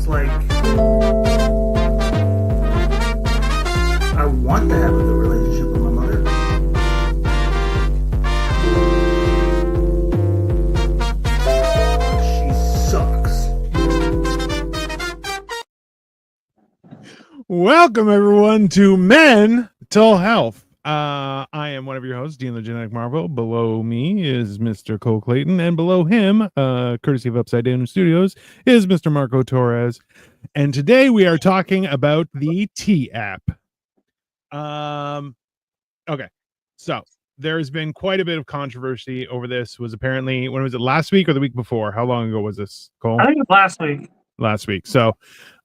like I want to have a good relationship with my mother. She sucks. Welcome everyone to Mental Health. I am one of your hosts, Dean the Genetic Marvel. Below me is Mr. Cole Clayton, and below him, courtesy of Upside Down Studios, is Mr. Marco Torres. And today we are talking about the T app. Okay, so there's been quite a bit of controversy over this. Was apparently, when was it, last week or the week before? How long ago was this, Cole? I think it was last week. Last week. So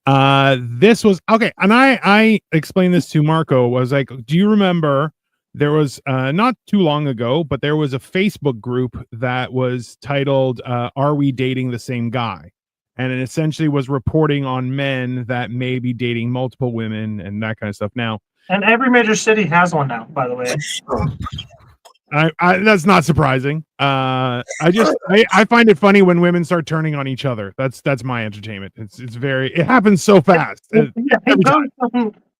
this was okay, and I explained this to Marco. Was like, do you remember there was not too long ago, but there was a Facebook group that was titled "Are We Dating the Same Guy?" And it essentially was reporting on men that may be dating multiple women and that kind of stuff. Now, And every major city has one now, by the way. I that's not surprising. I find it funny when women start turning on each other. That's my entertainment. It happens so fast. Well,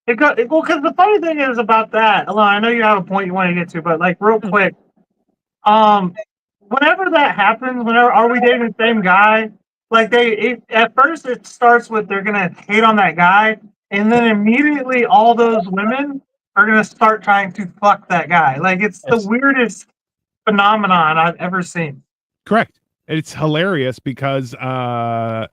because the funny thing is about that. Alon, I know you have a point you want to get to, but like real quick, whenever that happens, whenever are we dating the same guy? Like at first it starts with they're gonna hate on that guy, and then immediately all those women are gonna start trying to fuck that guy. Like it's the weirdest phenomenon I've ever seen. Correct. It's hilarious because I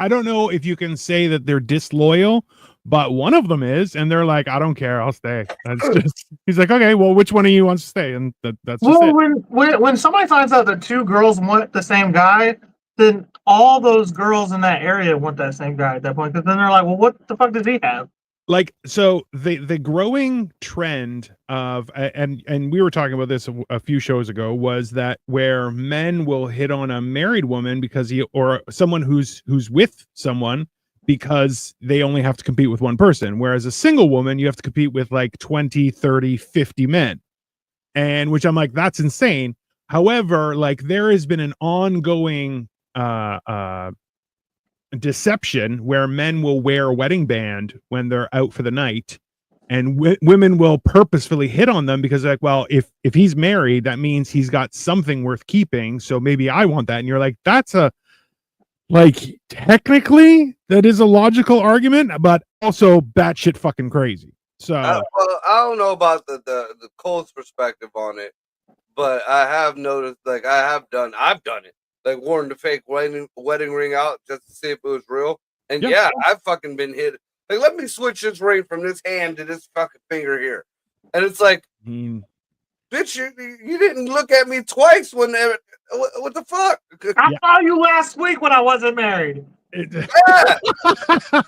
don't know if you can say that they're disloyal, but one of them is, and they're like, I don't care, I'll stay. That's just, he's like, okay, well, which one of you wants to stay? And that's just it. When somebody finds out that two girls want the same guy, then all those girls in that area want that same guy at that point. Because then they're like, well, what the fuck does he have? Like, so the growing trend of, and we were talking about this a few shows ago, was that where men will hit on a married woman because or someone who's with someone because they only have to compete with one person, whereas a single woman, you have to compete with like 20, 30, 50 men. And which I'm like, that's insane. However, like there has been an ongoing deception where men will wear a wedding band when they're out for the night, and women will purposefully hit on them because like, well, if he's married, that means he's got something worth keeping, so maybe I want that. And you're like, that's technically that is a logical argument, but also batshit fucking crazy. So well, I don't know about the Cole's perspective on it, but I have noticed, like I've done it. Like worn the fake wedding ring out just to see if it was real. And yeah, I've fucking been hit. Like, let me switch this ring from this hand to this fucking finger here. And it's like, bitch, you didn't look at me twice what the fuck? I saw you last week when I wasn't married. Yeah.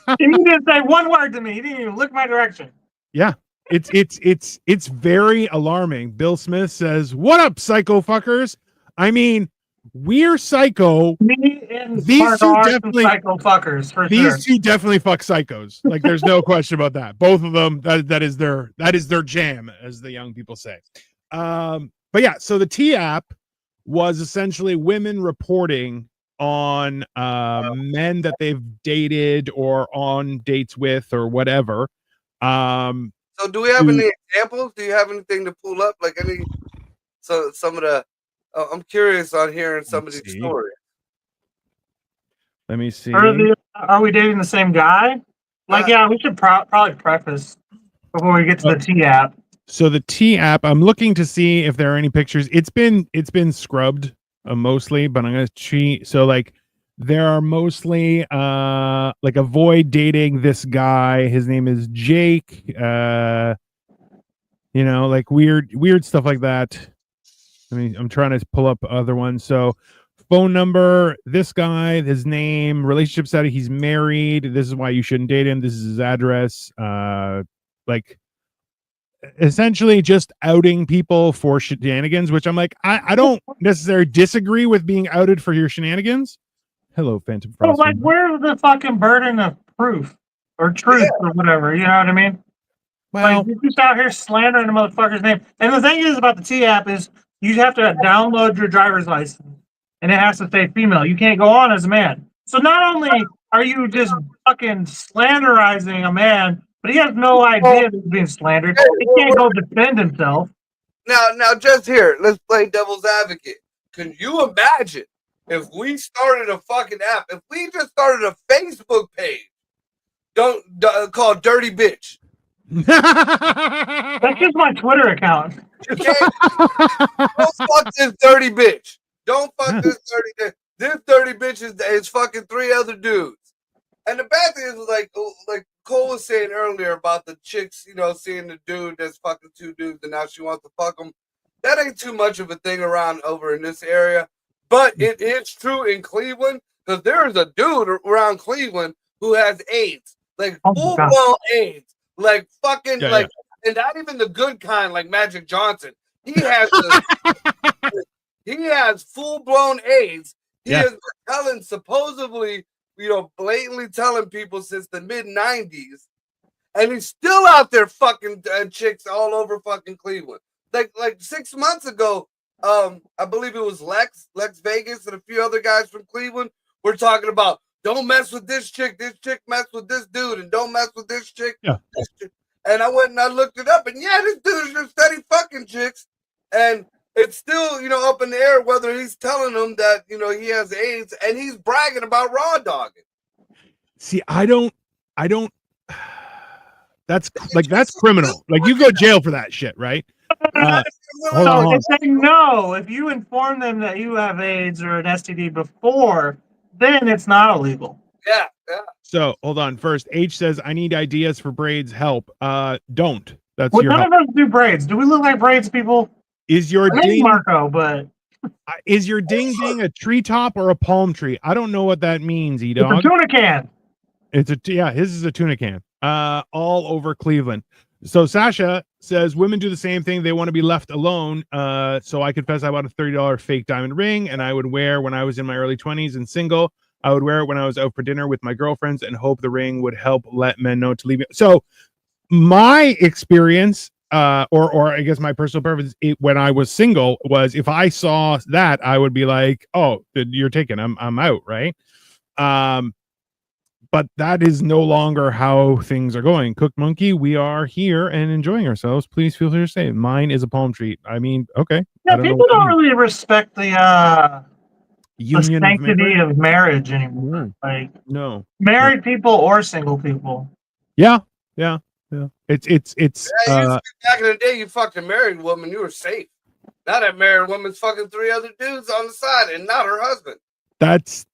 And you didn't say one word to me. You didn't even look my direction. Yeah. It's very alarming. Bill Smith says, "What up, psycho fuckers?" I mean, we're psycho. Me and these two definitely psycho fuckers for these sure. two definitely fuck psychos. Like, there's no question about that. Both of them, that is their jam, as the young people say. But yeah, so the T app was essentially women reporting on men that they've dated or on dates with or whatever. So do we have any examples? Do you have anything to pull up? Like some of the I'm curious on hearing some of these stories. Let me see. Are we dating the same guy? Like, yeah, we should probably preface before we get to the T app. So the T app, I'm looking to see if there are any pictures. It's been scrubbed mostly, but I'm gonna cheat. So like, there are mostly like, avoid dating this guy. His name is Jake. Like weird stuff like that. I'm trying to pull up other ones. So phone number, this guy, his name, relationship status, he's married. This is why you shouldn't date him. This is his address. Like essentially just outing people for shenanigans, which I'm like, I don't necessarily disagree with being outed for your shenanigans. Hello, Phantom Frost. So like, where's the fucking burden of proof or truth or whatever? You know what I mean? Well, like, you're just out here slandering the motherfucker's name. And the thing is about the T app is you have to download your driver's license, and it has to say female. You can't go on as a man. So not only are you just fucking slanderizing a man, but he has no idea that he's being slandered? He can't go defend himself. Now, just here, let's play devil's advocate. Can you imagine if we started a fucking app? If we just started a Facebook page, called Dirty Bitch. That's just my Twitter account. You can't. Don't fuck this dirty bitch. Don't fuck this dirty bitch. This dirty bitch is fucking 3 other dudes. And the bad thing is, like Cole was saying earlier about the chicks, seeing the dude that's fucking 2 dudes and now she wants to fuck them. That ain't too much of a thing around over in this area. But it is true in Cleveland, because there is a dude around Cleveland who has AIDS. Like full-blown AIDS. Like fucking, and not even the good kind, like Magic Johnson. He has he has full-blown AIDS. He has been telling, supposedly, blatantly telling people since the mid-90s, and he's still out there fucking chicks all over fucking Cleveland. Like 6 months ago, I believe it was Lex Vegas, and a few other guys from Cleveland were talking about, don't mess with this chick mess with this dude, and don't mess with this chick. Yeah. And I went and I looked it up, and this dude is just steady fucking chicks, and it's still, up in the air whether he's telling them that, he has AIDS, and he's bragging about raw dogging. See, I don't, that's criminal. Like, you go to jail for that shit, right? Hold on. If they know, if you inform them that you have AIDS or an STD before, then it's not illegal. Yeah. So hold on. First, H says, I need ideas for braids. Help. Don't. That's Well, your none help. of us do braids. Do we look like braids people? Is your ding Marco, but is your ding ding a treetop or a palm tree? I don't know what that means, it's a E-Dog. tuna can. His is a tuna can. All over Cleveland. So Sasha says women do the same thing. They want to be left alone. So I confess I bought a $30 fake diamond ring, and I would wear when I was in my early 20s and single. I would wear it when I was out for dinner with my girlfriends and hope the ring would help let men know to leave it. So my experience, or I guess my personal preference when I was single was if I saw that, I would be like, oh, you're taken. I'm out, right? But that is no longer how things are going. Cooked Monkey, we are here and enjoying ourselves. Please feel free to say mine is a palm tree. I mean, okay. Yeah, people don't really respect the union sanctity of marriage anymore. Like, no, married people or single people. Yeah. It's back in the day, you fucked a married woman, you were safe. Now that married woman's fucking 3 other dudes on the side and not her husband. That's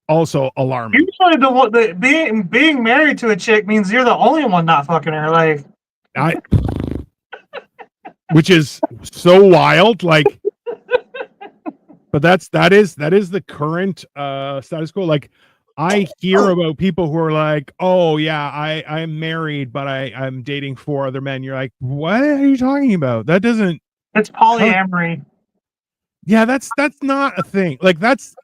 also alarming. Usually, being married to a chick means you're the only one not fucking her. Like, which is so wild. Like, but that is the current status quo. Like, I hear about people who are like, oh yeah, I'm married, but I'm dating 4 other men. You're like, what are you talking about? That doesn't. It's polyamory. Yeah, that's not a thing. Like, that's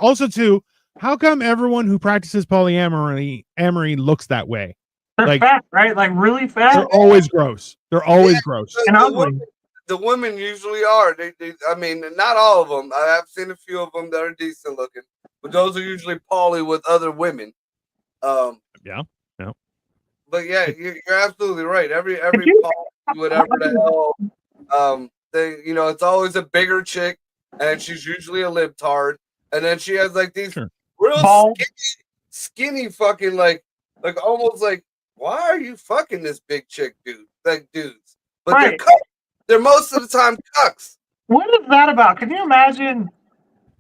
also too. How come everyone who practices polyamory looks that way? They're like fat, right? Like really fat. They're always gross. They're always gross. And ugly. The women usually are. They, I mean, not all of them. I have seen a few of them that are decent looking, but those are usually poly with other women. Yeah. But yeah, you're absolutely right. Every poly, whatever the hell, thing, it's always a bigger chick, and she's usually a libtard, and then she has like these real skinny fucking like almost like, why are you fucking this big chick dude? Like dudes, but right. They're most of the time cucks. What is that about? Can you imagine,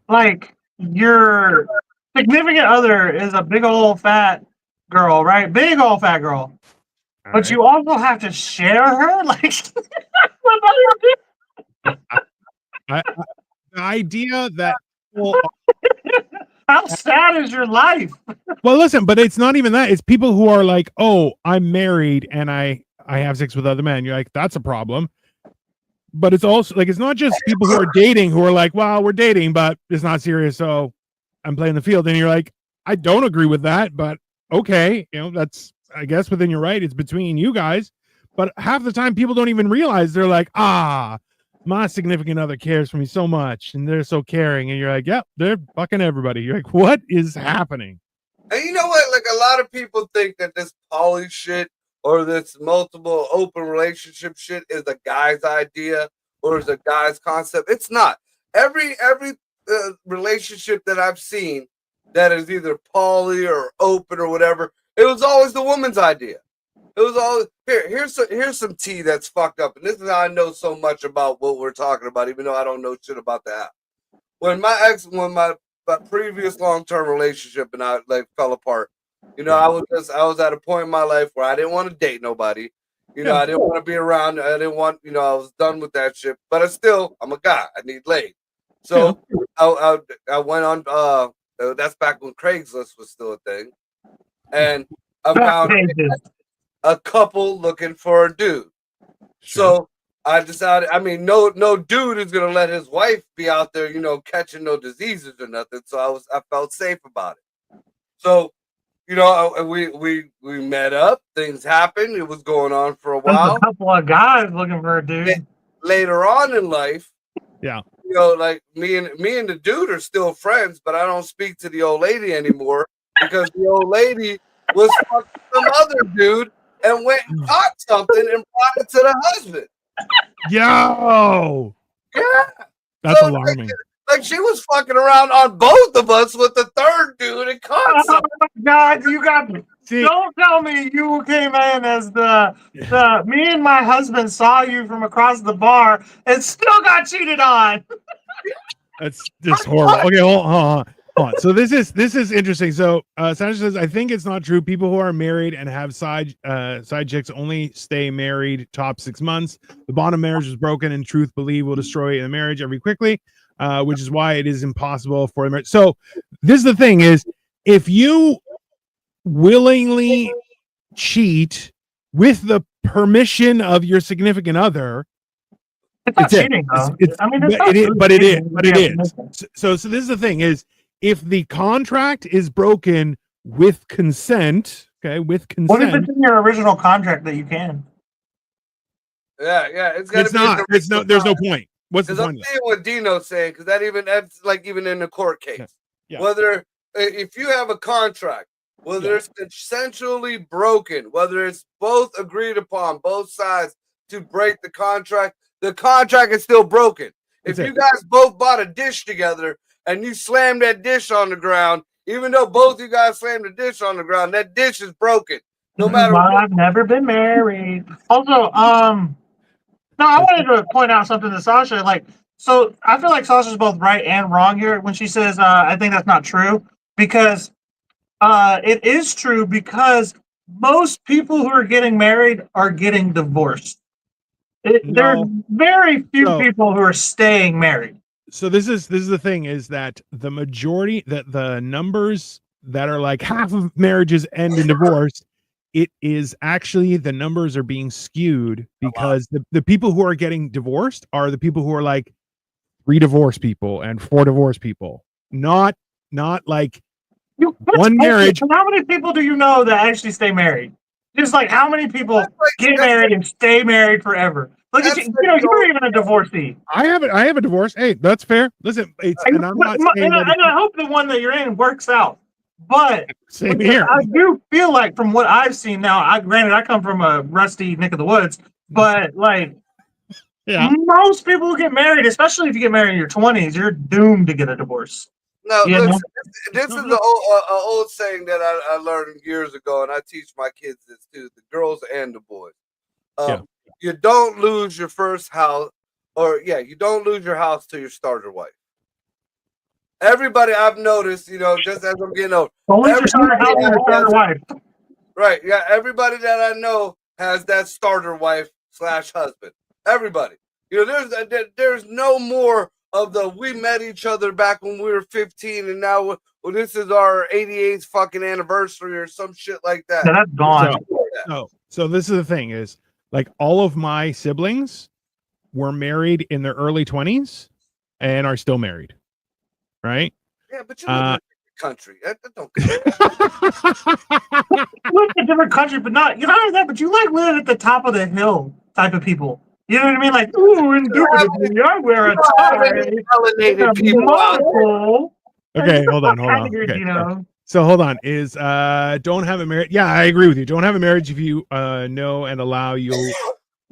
like, your significant other is a big old fat girl, right? Big old fat girl. But you also have to share her? Like, the idea that how sad is your life? Well, listen, but it's not even that. It's people who are like, oh, I'm married and I have sex with other men. You're like, that's a problem. But it's also like, it's not just people who are dating who are like, well, we're dating, but it's not serious, so I'm playing the field. And you're like, I don't agree with that, but okay, that's, I guess, within your right. It's between you guys. But half the time people don't even realize. They're like, my significant other cares for me so much and they're so caring. And you're like, yep, they're fucking everybody. You're like, what is happening? And you know what? Like a lot of people think that this poly shit or this multiple open relationship shit is a guy's idea or is a guy's concept. It's not. Every relationship that I've seen that is either poly or open or whatever, it was always the woman's idea. It was always here's some tea that's fucked up, and this is how I know so much about what we're talking about, even though I don't know shit about the app. When my previous long-term relationship and I like fell apart, you know, I was at a point in my life where I didn't want to date nobody. You know, I didn't want to be around. I didn't want, you know, I was done with that shit. But I'm a guy. I need laid. So I went on. That's back when Craigslist was still a thing, and I found a couple looking for a dude. So I decided. I mean, no dude is gonna let his wife be out there, you know, catching no diseases or nothing. So I felt safe about it. So, you know, we met up. Things happened. It was going on for a while. A couple of guys looking for a dude. Later on in life, yeah, you know, like me and the dude are still friends, but I don't speak to the old lady anymore because the old lady was fucking some other dude and went and caught something and brought it to the husband. Yo, yeah, that's alarming. Like she was fucking around on both of us with the third dude and caught something. Oh my God, you got me. Don't tell me you came in as the me and my husband saw you from across the bar and still got cheated on. That's just horrible. Okay, hold on. So this is interesting. So Sandra says, I think it's not true. People who are married and have side chicks only stay married top 6 months. The bond of marriage is broken, and truth believe will destroy the marriage very quickly, which is why it is impossible for marriage. So this is the thing: is if you willingly cheat with the permission of your significant other, it's not cheating, though. It is. So this is the thing: is if the contract is broken with consent, okay, with consent. What if it's in your original contract that you can? Yeah, it's not. There's no point. What's the point? I'm seeing what Dino's saying because that's like even in the court case. Yeah. Whether if you have a contract, whether it's consensually broken, whether it's both agreed upon, both sides to break the contract is still broken. If you guys both bought a dish together and you slammed that dish on the ground, even though both you guys slammed the dish on the ground, that dish is broken. No matter what. I've never been married. Also, no, I wanted to point out something to Sasha. Like, so I feel like Sasha's both right and wrong here when she says, I think that's not true, because it is true, because most people who are getting married are getting divorced. There's very few people who are staying married. So this is the thing: is that the majority, that the numbers that are like half of marriages end in divorce, it is actually the numbers are being skewed because the people who are getting divorced are the people who are like 3 divorced people and 4 divorced people, not like one marriage. How many people do you know that actually stay married? Just like how many people get married and stay married forever? Look at you. You know, you're even a divorcee. I have a divorce. Hey, that's fair. Listen, and I'm not saying and I hope the one that you're in works out. But same here. I do feel like, from what I've seen now, granted I come from a rusty neck of the woods, but like most people who get married, especially if you get married in your 20s, you're doomed to get a divorce. No, this is the old saying that I learned years ago, and I teach my kids this too, the girls and the boys. You don't lose your first house, you don't lose your house to your starter wife. Everybody I've noticed, you know, just as I'm getting older, wife. Right? Yeah, everybody that I know has that starter wife / husband. Everybody, you know, there's no more of we met each other back when we were 15, and now this is our 88th fucking anniversary or some shit like that. Yeah, that's gone. So this is the thing: is like all of my siblings were married in their early 20s and are still married. Right? Yeah, but you live in a country. That don't you live in a different country, but not that. But you like live at the top of the hill type of people. You know what I mean? Like, ooh, indubitably, I wear a tie. Melanated people. Okay, hold on. Okay. You know. So hold on. Is don't have a marriage? Yeah, I agree with you. Don't have a marriage if you know and allow you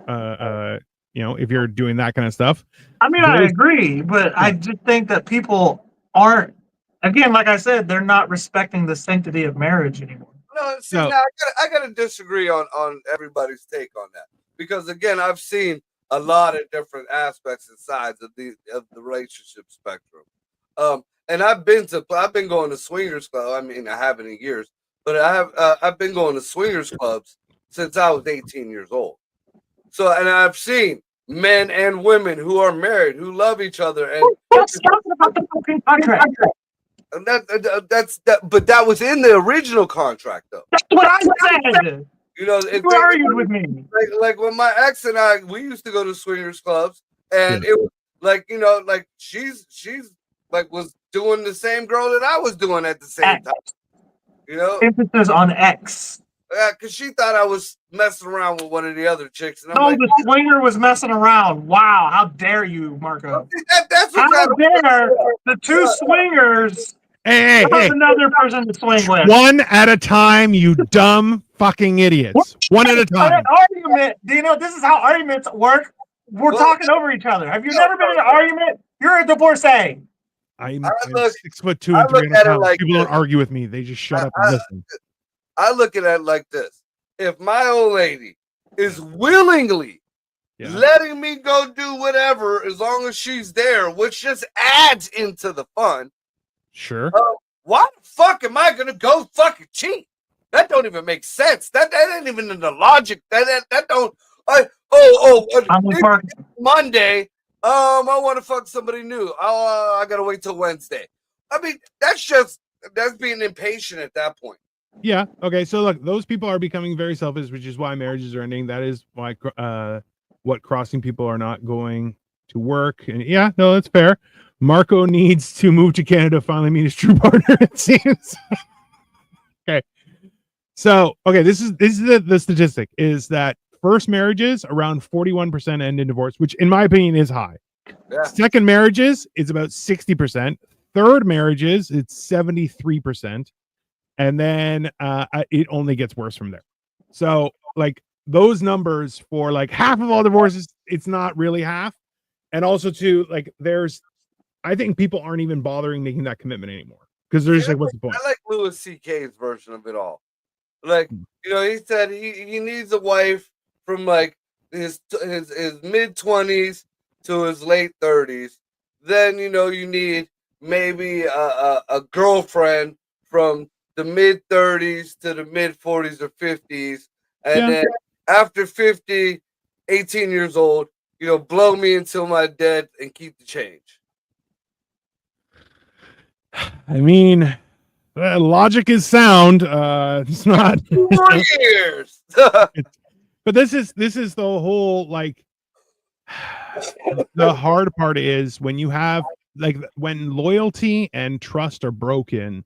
if you're doing that kind of stuff. I mean, I Those- agree, but I just think that people aren't. Again, like I said, they're not respecting the sanctity of marriage anymore. No, see, No. now I gotta disagree on everybody's take on that because again, I've seen a lot of different aspects and sides of the relationship spectrum. And I've been going to swingers club. I mean, I haven't in years, but I've been going to swingers clubs since I was 18 years old. So, and I've seen men and women who are married who love each other, and Let's talk about the fucking contract. that's that. But that was in the original contract, though. That's what I said. You know, if You argued with me. like when my ex and I, we used to go to swingers clubs, and it was like, you know, like she's like was doing the same girl that I was doing at the same time. You know, Emphasis on X. yeah, because she thought I was messing around with one of the other chicks, and I'm No, like, the swinger was messing around. Wow, how dare you, Marco? that's what How kind dare the two swingers Hey, have another person to swing with? one at a time, you dumb fucking idiots. One at a time. An argument, Dino, this is how arguments work. We're talking over each other. Have you never been in an argument? You're a divorcee. I'm look- 6'2" I and look 300 at it pounds. like People this. don't argue with me. They just shut up and listen. I look at it like this: if my old lady is willingly letting me go do whatever, as long as she's there, which just adds into the fun. Sure. Why the fuck am I gonna go fucking cheat? That don't even make sense. That ain't even in the logic. That don't. I'm with Mark. Monday. I want to fuck somebody new. I gotta wait till Wednesday. I mean, that's being impatient at that point. Yeah. Okay. So look, those people are becoming very selfish, which is why marriages are ending. That is why what crossing people are not going to work. And yeah, no, that's fair. Marco needs to move to Canada, finally meet his true partner, it seems. Okay. So, okay, this is the statistic is that first marriages around 41% end in divorce, which in my opinion is high. Yeah. Second marriages is about 60%. Third marriages, it's 73%. And then it only gets worse from there. So, like those numbers for like half of all divorces, it's not really half. And also too, like I think people aren't even bothering making that commitment anymore because they're just like, what's the point? I like Louis C.K.'s version of it all. Like, you know, he said he needs a wife from like his mid-20s to his late 30s. Then, you know, you need maybe a girlfriend from the mid-30s to the mid-40s or 50s. And then after 50, 18 years old, you know, blow me until my dead and keep the change. I mean, logic is sound. It's not 4 years. But this is the whole like the hard part is when you have like when loyalty and trust are broken,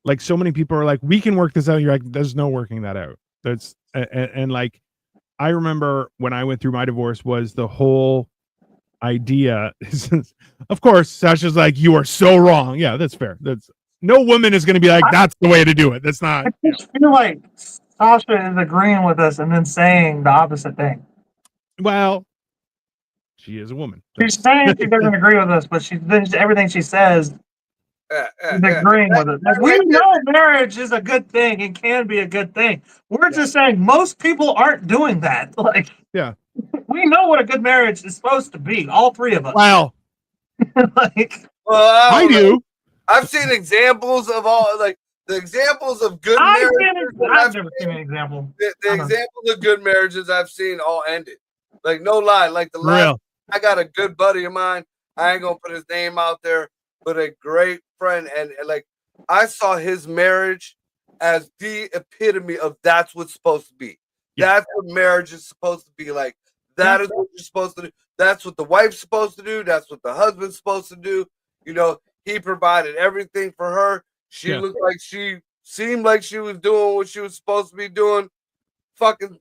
like so many people are like, we can work this out. You're like, there's no working that out. That's and like I remember when I went through my divorce was the whole idea. Of course, Sasha's like, you are so wrong. Yeah, that's fair. That's no woman is going to be like, that's the way to do it. That's not. I just feel like Sasha is agreeing with us and then saying the opposite thing. Well, she is a woman. She's saying she doesn't agree with us, but everything she says is agreeing with us. Like, we know marriage is a good thing and can be a good thing. We're just saying most people aren't doing that. Like, yeah, we know what a good marriage is supposed to be. All three of us. Wow. Like, well, I do. I've seen examples of all like the examples of good marriages. I've never seen an example. The examples of good marriages I've seen all ended. Like no lie, like the last. I got a good buddy of mine. I ain't gonna put his name out there, but a great friend, and like I saw his marriage as the epitome of that's what's supposed to be. Yeah. That's what marriage is supposed to be like. That is what you're supposed to do. That's what the wife's supposed to do. That's what the husband's supposed to do. You know, he provided everything for her. She looked like she seemed like she was doing what she was supposed to be doing. Fucking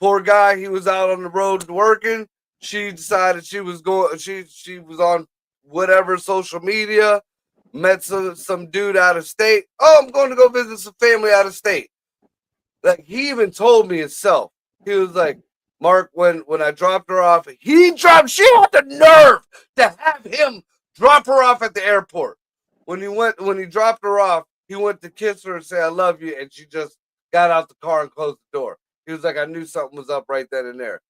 poor guy. He was out on the road working. She decided she was going. She was on whatever social media. met some dude out of state. Oh, I'm going to go visit some family out of state. Like, he even told me himself. He was like, Mark, when I dropped her off, she had the nerve to have him drop her off at the airport. When he dropped her off, he went to kiss her and say, I love you. And she just got out the car and closed the door. He was like, I knew something was up right then and there.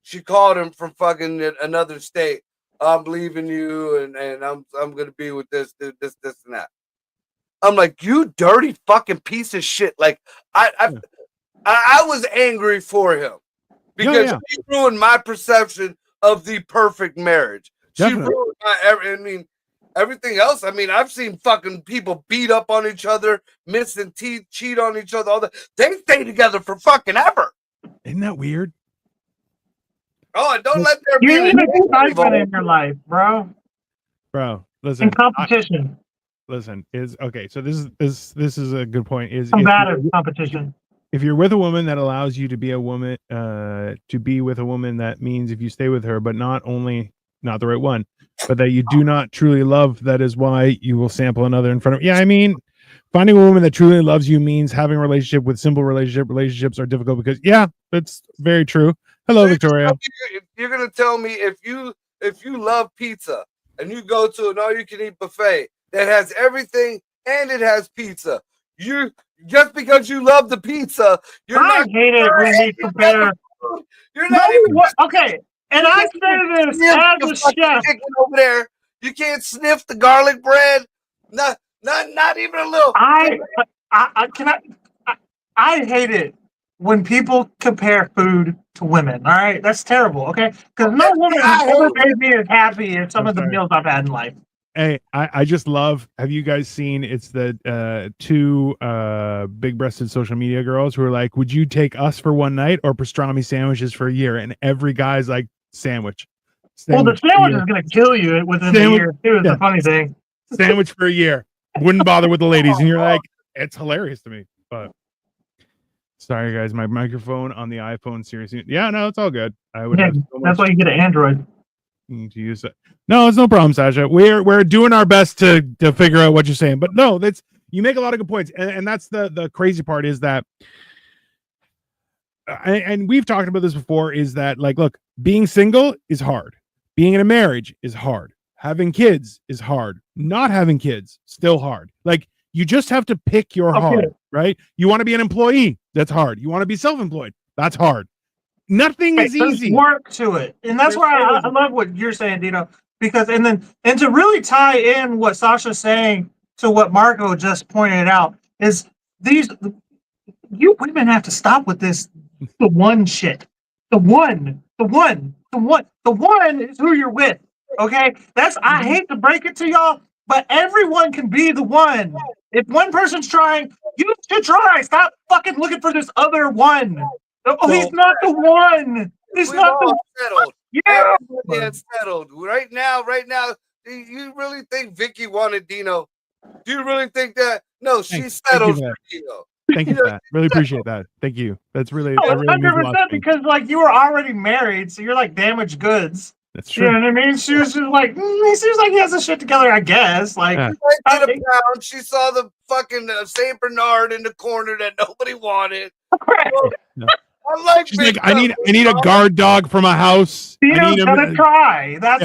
She called him from fucking another state. I'm leaving you, and I'm gonna be with this dude, this and that. I'm like, you dirty fucking piece of shit. Like, I was angry for him because she ruined my perception of the perfect marriage. Definitely. She ruined everything else. I mean, I've seen fucking people beat up on each other, missing teeth, cheat on each other. All that. They stay together for fucking ever. Isn't that weird? Oh, and don't let there You be need excitement in your life, bro. Bro, listen. And competition. Listen, is okay. So this is a good point. Combative competition. If you're with a woman that allows you to be a woman, to be with a woman, that means if you stay with her, but not the right one, but that you do not truly love, that is why you will sample another in front of. Yeah, I mean, finding a woman that truly loves you means having a relationship with simple relationships are difficult because that's very true. Hello, Victoria. You're gonna tell me if you love pizza and you go to an all-you-can-eat buffet that has everything and it has pizza, you just because you love the pizza, I hate it when we compare. You're not even okay. And I say this as a chef over there. You can't sniff the garlic bread. Not even a little. I hate it when people compare food to women. All right, that's terrible. Okay, because no woman has ever made me as happy as some of the meals I've had in life. Hey, I just love. Have you guys seen? It's the two big-breasted social media girls who are like, "Would you take us for one night or pastrami sandwiches for a year?" And every guy's like, "Sandwich." Well, the sandwich is going to kill you within a year too. Is the funny thing. Sandwich for a year. Wouldn't bother with the ladies, and you're like, it's hilarious to me. But sorry, guys, my microphone on the iPhone seriously. Yeah, no, it's all good. I would. Have so that's why you get an Android. To use it. No, it's no problem, Sasha. We're doing our best to figure out what you're saying, but no, that's you make a lot of good points, and that's the crazy part is that, and we've talked about this before, is that like, look, being single is hard, being in a marriage is hard, having kids is hard, not having kids still hard. Like you just have to pick your hard, right? You want to be an employee, that's hard. You want to be self-employed, that's hard. Nothing is easy. There's work to it, and that's why I love what you're saying, Dino. Because and to really tie in what Sasha's saying to what Marco just pointed out is you women have to stop with this the one shit. The one is who you're with. Okay, I hate to break it to y'all, but everyone can be the one. If one person's trying, you should try. Stop fucking looking for this other one. Oh, he's not the one. He's not the settled. Yeah, it's settled. Right now, do you really think Vicky wanted Dino? Do you really think that? No, she's settled for Dino. Thank you for that. Really appreciate that. Thank you. That's really 100% because like you were already married, so you're like damaged goods. That's true. You know what I mean? She was just like, he seems like he has his shit together, I guess. Like, she saw the fucking Saint Bernard in the corner that nobody wanted. She's like, I need a guard dog from a house. Dino's gonna try. That's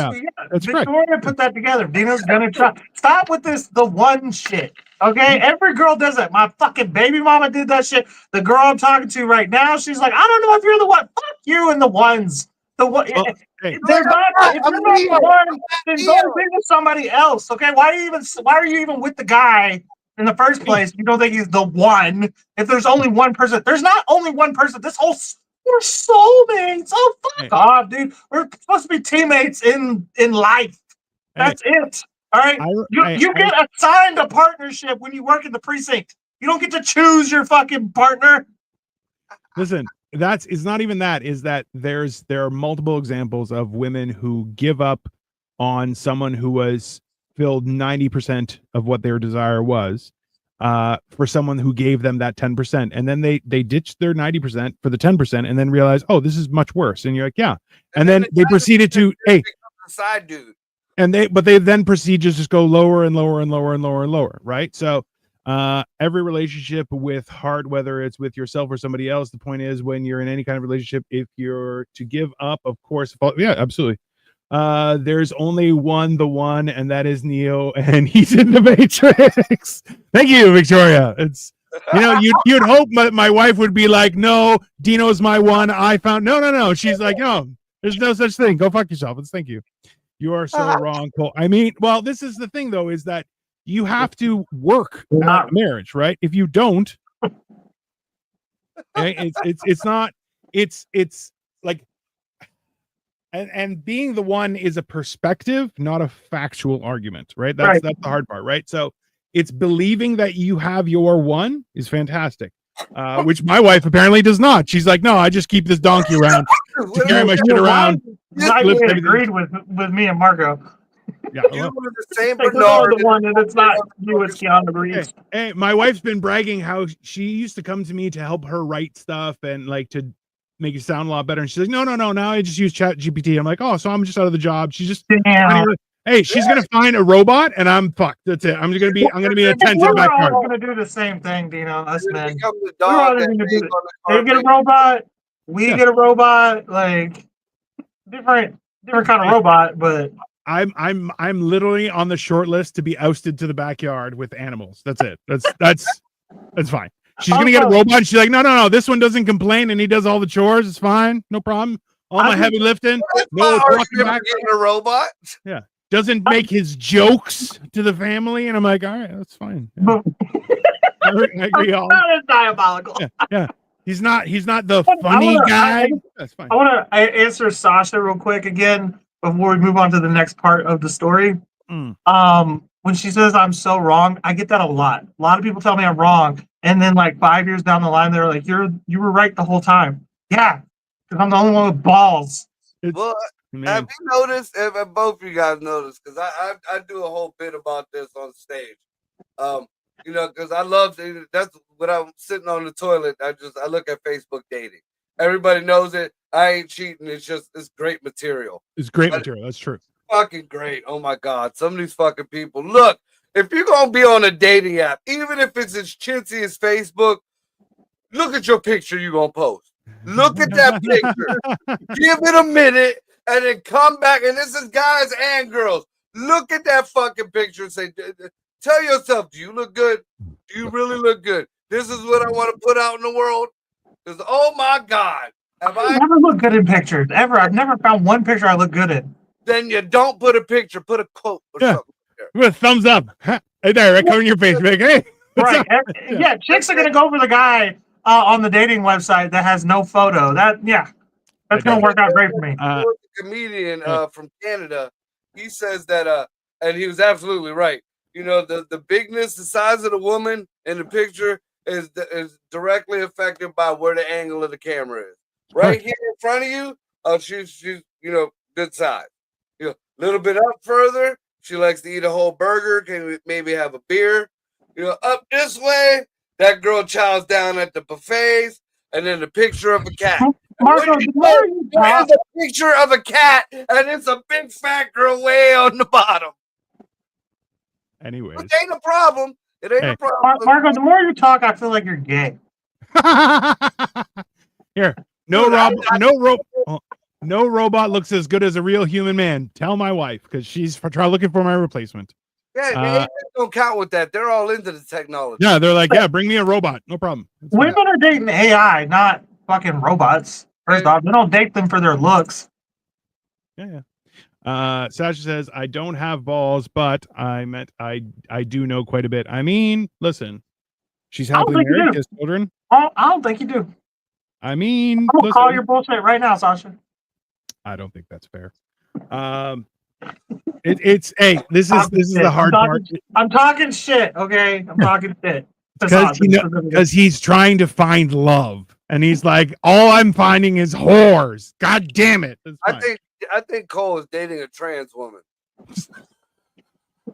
Victoria correct. Put that together. Dino's gonna try. Stop with the one shit. Okay, every girl does it. My fucking baby mama did that shit. The girl I'm talking to right now, she's like, I don't know if you're the one. Fuck you and the ones. The one. If you're not the one, then go be with somebody else. Okay, why are you even with the guy in the first place? You don't think he's the one? If there's only one person, there's not only one person. We're soulmates. Oh fuck off, dude. We're supposed to be teammates in life. That's it. All right. You get assigned a partnership when you work in the precinct. You don't get to choose your fucking partner. Listen, it's not even that. Is that there are multiple examples of women who give up on someone who was filled 90% of what their desire was, for someone who gave them that 10%, and then they ditched their 90% for the 10%, and then realized, oh, this is much worse. And you're like, yeah. And then they proceeded to, hey, side dude. and they then proceed to just go lower and lower and lower and lower and lower, right? So every relationship with heart, whether it's with yourself or somebody else, the point is when you're in any kind of relationship, if you're to give up, of course, yeah, absolutely. There's only the one, and that is Neo, and he's in the Matrix. Thank you, Victoria. It's you'd hope my wife would be like, no, Dino's my one. I found no. She's like, no, there's no such thing. Go fuck yourself. It's thank you. You are so wrong, Cole. I mean, well, this is the thing though, is that you have to work at a marriage, right? If you don't, it's not. It's like. And being the one is a perspective, not a factual argument, right? That's the hard part, right? So it's believing that you have your one is fantastic, which my wife apparently does not. She's like, no, I just keep this donkey around to carry my shit around. I agreed with me and Marco. Yeah, you were the same Bernard. The one, and it's not you, it's Keanu Reeves. Hey, my wife's been bragging how she used to come to me to help her write stuff and like to make it sound a lot better. And she's like, no. Now I just use Chat GPT. I'm like, oh, so I'm just out of the job. She's just, hey, she's gonna find a robot, and I'm fucked. That's it. I'm gonna be a tent in the backyard. We're gonna do the same thing, Dino. Us men. They get a robot. We get a robot. Like different kind of robot, but. I'm literally on the short list to be ousted to the backyard with animals. That's it. That's fine. She's gonna get a robot. And she's like, no. This one doesn't complain, and he does all the chores. It's fine, no problem. All my heavy lifting. No, getting a robot. Yeah, doesn't make his jokes to the family, and I'm like, all right, that's fine. Yeah. I agree. That is diabolical. Yeah. He's not the funny guy. That's fine. I want to answer Sasha real quick again before we move on to the next part of the story. When she says I'm so wrong, I get that a lot. A lot of people tell me I'm wrong, and then like 5 years down the line, they're like, you were right the whole time. Yeah, because I'm the only one with balls. Well, have you noticed? If both of you guys noticed, because I do a whole bit about this on stage. Because I love that's when I'm sitting on the toilet. I look at Facebook dating. Everybody knows it. I ain't cheating. It's great material. It's great material. That's true. Fucking great. Oh my God. Some of these fucking people. Look, if you're going to be on a dating app, even if it's as chintzy as Facebook, look at your picture you're going to post. Look at that picture. Give it a minute and then come back. And this is guys and girls. Look at that fucking picture and say, tell yourself, do you look good? Do you really look good? This is what I want to put out in the world. Because, oh my God. I never look good in pictures, ever. I've never found one picture I look good in. Then you don't put a picture, put a quote or something. With a thumbs up. Right there, right covering your face. Like, hey. Right. Yeah, chicks are going to go for the guy on the dating website that has no photo. That's going to work out great for me. A comedian from Canada, he says that, and he was absolutely right. The bigness, the size of the woman in the picture is directly affected by where the angle of the camera is. Right here in front of you, she's good size. A little bit up further, she likes to eat a whole burger, can maybe have a beer. Up this way, that girl chows down at the buffets, and then the picture of a cat. Marco, there's a picture of a cat, and it's a big fat girl way on the bottom. Anyways. It ain't a problem. It ain't a problem. Marco, the more you talk, I feel like you're gay. Here. No robot looks as good as a real human man. Tell my wife, because she's looking for my replacement. Yeah, they don't count with that. They're all into the technology. Yeah, they're like, yeah, bring me a robot. No problem. Women are dating AI, not fucking robots. First off, they don't date them for their looks. Yeah. Sasha says, I don't have balls, but I do know quite a bit. I mean, listen, she's happily married, has children. I don't think you do. I mean, I'm gonna call your bullshit right now, Sasha. I don't think that's fair. This is the hard part. I'm talking shit, okay? I'm talking shit. Because he's trying to find love, and he's like, all I'm finding is whores. God damn it! I think Cole is dating a trans woman.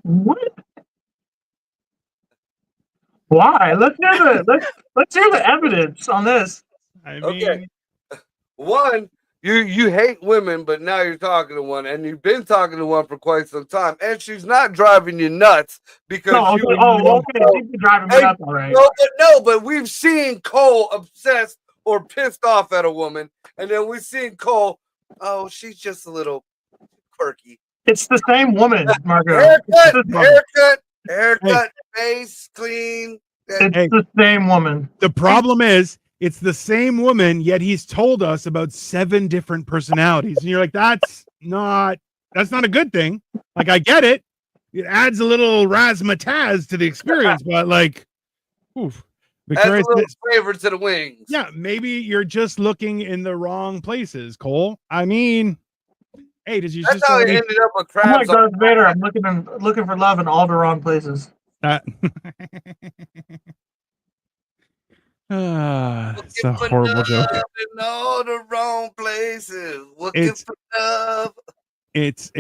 What? Why? Let's hear the evidence on this. Okay. One, You hate women, but now you're talking to one, and you've been talking to one for quite some time, and she's not driving you nuts because No, you. okay, she's been driving me Hey, nuts, all right. But we've seen Cole obsessed or pissed off at a woman, and then we've seen Cole. Oh, she's just a little quirky. It's the same woman, Marco. Haircut, face clean. It's Hey. the same woman. The problem is it's the same woman, yet he's told us about 7 different personalities. And you're like, that's not a good thing. Like, I get it. It adds a little razzmatazz to the experience, but like, oof. Adds Victoria a little says, flavor to the wings. yeah, maybe you're just looking in the wrong places, Cole. I mean, hey, did you That's just how it already- ended up with I'm like crabs. Darth Vader. I'm looking for love in all the wrong places. It's a horrible joke. In all the wrong places. Looking It's- for love. It's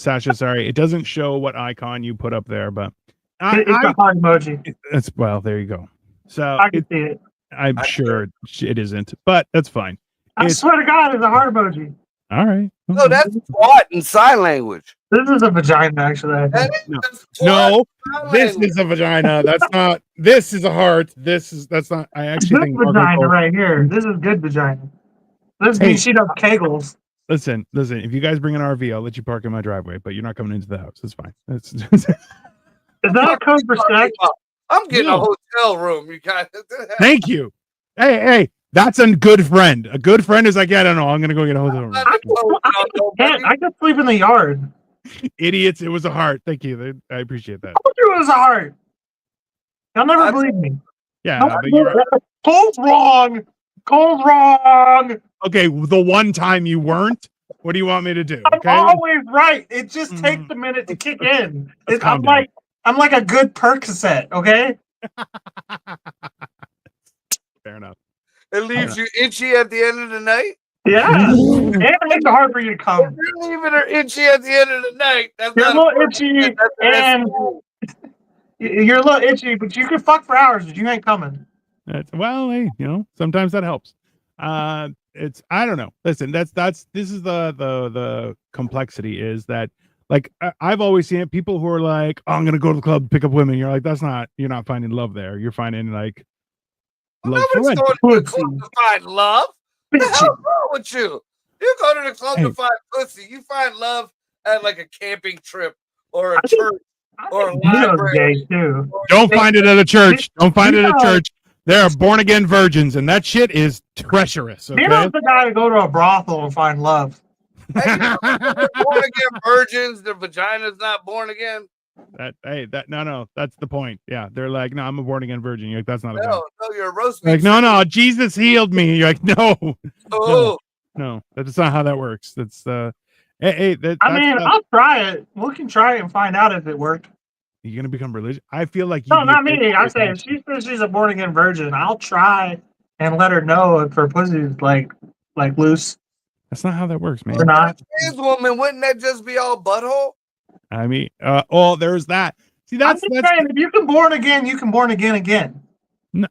Sasha, sorry, it doesn't show what icon you put up there, but It's a heart emoji. that's, well, there you go. So I can see it. I'm sure it isn't, but that's fine. I It's- swear to God, it's a heart emoji. All right. No, that's twat in sign language. This is a vagina, actually. I think. That's twat No, in sign this language. is a vagina. That's not. This is a heart. That's not. I actually This think Marco vagina Cole- right here. This is good vagina. This Hey. means she does kegels. Listen. If you guys bring an RV, I'll let you park in my driveway, but you're not coming into the house. That's fine. That's Is that a code for sex? I'm getting No. a hotel room. You guys. Thank you. Hey, that's a good friend. A good friend is like, yeah, I don't know. I'm gonna go get a hotel room. I could sleep in the yard. Idiots. It was a heart. Thank you. I appreciate that. I told you it was a heart. You'll never I- believe me. Yeah, No, but you're Cole's wrong. Cole's wrong. okay. The one time you weren't, what do you want me to do? I'm Okay. always right. It just Mhm. takes a minute to kick in. Let's calm I'm like a good Percocet, okay? Fair enough. It leaves you itchy at the end of the night. Yeah. And it makes it hard for you to If come. you're leaving her itchy at the end of the night, that's You're a not little itchy that's and you're a little itchy, but you can fuck for hours, but you ain't coming. Well, hey, sometimes that helps. It's I don't know. Listen, this is the complexity is that like I've always seen it. People who are like, oh, I'm gonna go to the club, pick up women. You're like, you're not finding love there. You're finding like love for Nobody's women. going to the club to find love. What the hell's wrong with you? You go to the club Hey. to find pussy. You find love at like a camping trip or a I think- church. I Or think Dino's library. gay too. or- Don't find it at a church. Don't find it at a Dino- church. There are born again virgins, and that shit is treacherous. Okay. Dino's the guy to go to a brothel and find love. Hey, you know, born again virgins, their vagina's not born again. No, that's the point. Yeah, they're like, no, I'm a born again virgin. You're like, that's not a thing. No, you're a roast Like, beef. no, Jesus healed me. You're like, no, Oh, no, that's not how that works. That's hey, I mean, I'll try it. We can try it and find out if it worked. you're gonna become religious. I feel like No, you'd be not a me. good I say if she says she's a born again virgin, I'll try and let her know if her pussy's like loose That's not how that works, man. or not. trans woman, wouldn't that just be all butthole? I mean, there's that. See, I'm that's just saying, if you can born again, you can born again. No.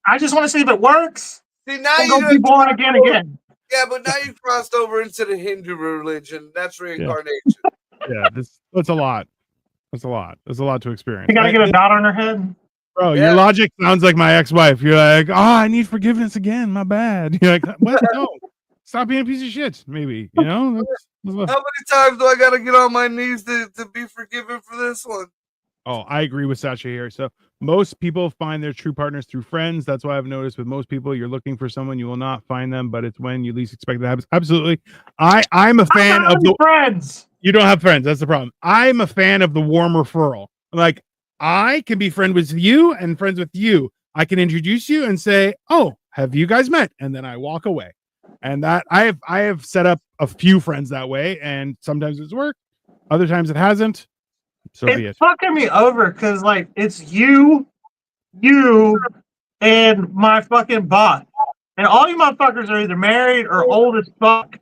I just want to see if it works. See, now I'm you gonna be born again. Yeah, but now you crossed over into the Hindu religion. That's reincarnation. yeah. That's a lot. That's a lot. There's a lot to experience. You gotta get a dot on her head. Bro, Yeah. your logic sounds like my ex-wife. You're like, oh, I need forgiveness again. My bad. You're like, what? No, stop being a piece of shit. Maybe That's what- How many times do I gotta get on my knees to be forgiven for this one? Oh, I agree with Sasha here. So most people find their true partners through friends. That's why I've noticed with most people, you're looking for someone, you will not find them, but it's when you least expect that happens. Absolutely. I'm a fan I'm of the. friends. You don't have friends. That's the problem. I'm a fan of the warm referral. Like I can be friend with you and friends with you. I can introduce you and say, "Oh, have you guys met?" And then I walk away. And that I have set up a few friends that way, and sometimes it's worked, other times it hasn't. So be it. It's fucking me over because like it's you, and my fucking bot, and all you motherfuckers are either married or old as fuck.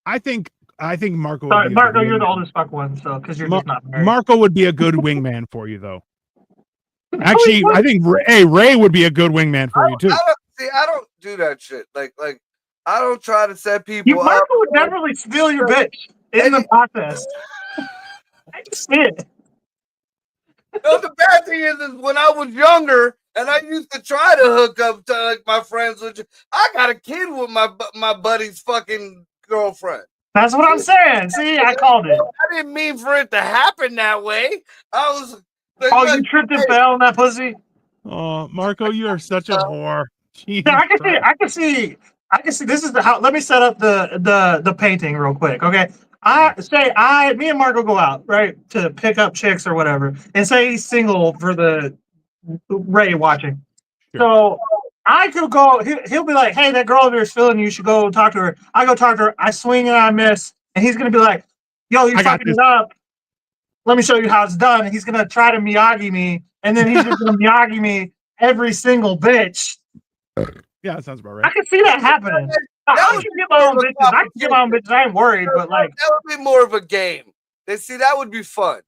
I think Marco. would Sorry, be a Marco, good you're the wingman. oldest fuck one, so because you're Mar- just not married. Marco would be a good wingman for you, though. Actually, I think Ray would be a good wingman for you too. I don't do that shit. Like I don't try to set You people up. Marco would definitely steal your bitch in the process. I can see it. No, the bad thing is when I was younger and I used to try to hook up to like my friends, which I got a kid with my buddy's fucking girlfriend. That's what I'm saying. See, I called it. I didn't mean for it to happen that way. I was like, Oh, you tripped and fell on that pussy? Oh, Marco, you are such a whore. Jesus Yeah, I can Christ. see. This is the how. Let me set up the painting real quick. Okay. Me and Marco go out, right, to pick up chicks or whatever, and say he's single for the Ray watching. Sure. So I could go, he'll be like, hey, that girl over there is feeling you. You should go talk to her. I go talk to her. I swing and I miss. And he's going to be like, yo, you're I got fucking this. it up. Let me show you how it's done. And he's going to try to Miyagi me. And then he's just going to Miyagi me every single bitch. Yeah, that sounds about I right. can see that happening. I can get my own bitches. I can get my own bitches. I ain't worried. But like, that would be more of a game. See, that would be fun.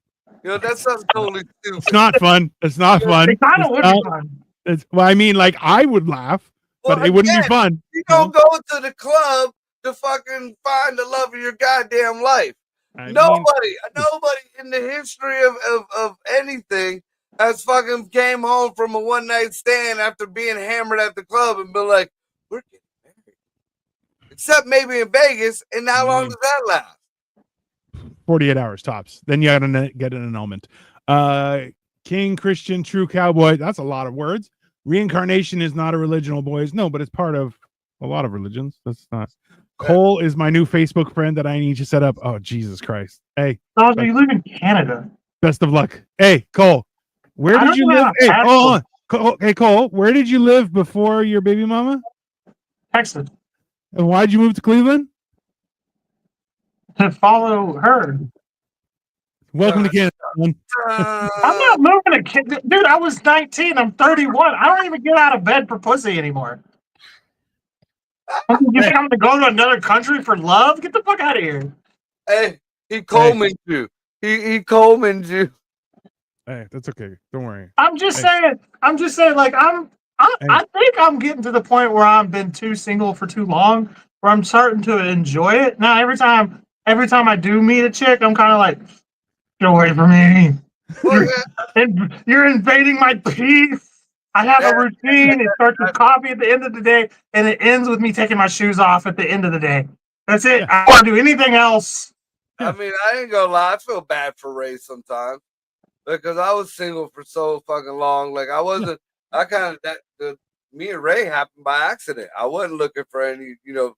You know, that sounds totally stupid. It's not fun. It's not fun. it kind of It's would not- be fun. Well, I mean, like I would laugh, but Well, it wouldn't be again, fun. You don't go to the club to fucking find the love of your goddamn life. I mean, Nobody in the history of anything has fucking came home from a one night stand after being hammered at the club and been like, we're getting married. Except maybe in Vegas, and how long does that last? 48 hours tops. Then you gotta get an annulment. King, Christian, true cowboy. That's a lot of words. Reincarnation is not a religion, boys. No, but it's part of a lot of religions. That's not. Cole is my new Facebook friend that I need to set up. Oh, Jesus Christ. Hey, So you live in Canada. best of luck. Hey, Cole, where I did don't you know live? how Hey, fast- hold on. Hey, Cole, where did you live before your baby mama? Texas. And why'd you move to Cleveland? To follow her. Welcome to Canada. man. I'm not moving a kid. Dude, I was 19. I'm 31. I don't even get out of bed for pussy anymore. You think I'm going to go to another country for love? Get the fuck out of here. Hey, he Colemaned you. He Colemaned you. Hey, that's okay. Don't worry. I'm just Hey. saying, like, I think I'm getting to the point where I've been too single for too long, where I'm starting to enjoy it. Now, every time I do meet a chick, I'm kind of like, get away from me. Well, You're invading my peace. I have a routine. It starts with coffee at the end of the day, and it ends with me taking my shoes off at the end of the day. That's it. Yeah. I don't want to do anything else. I mean, I ain't gonna lie. I feel bad for Ray sometimes because I was single for so fucking long. Like I wasn't. I kind of me and Ray happened by accident. I wasn't looking for any. You know,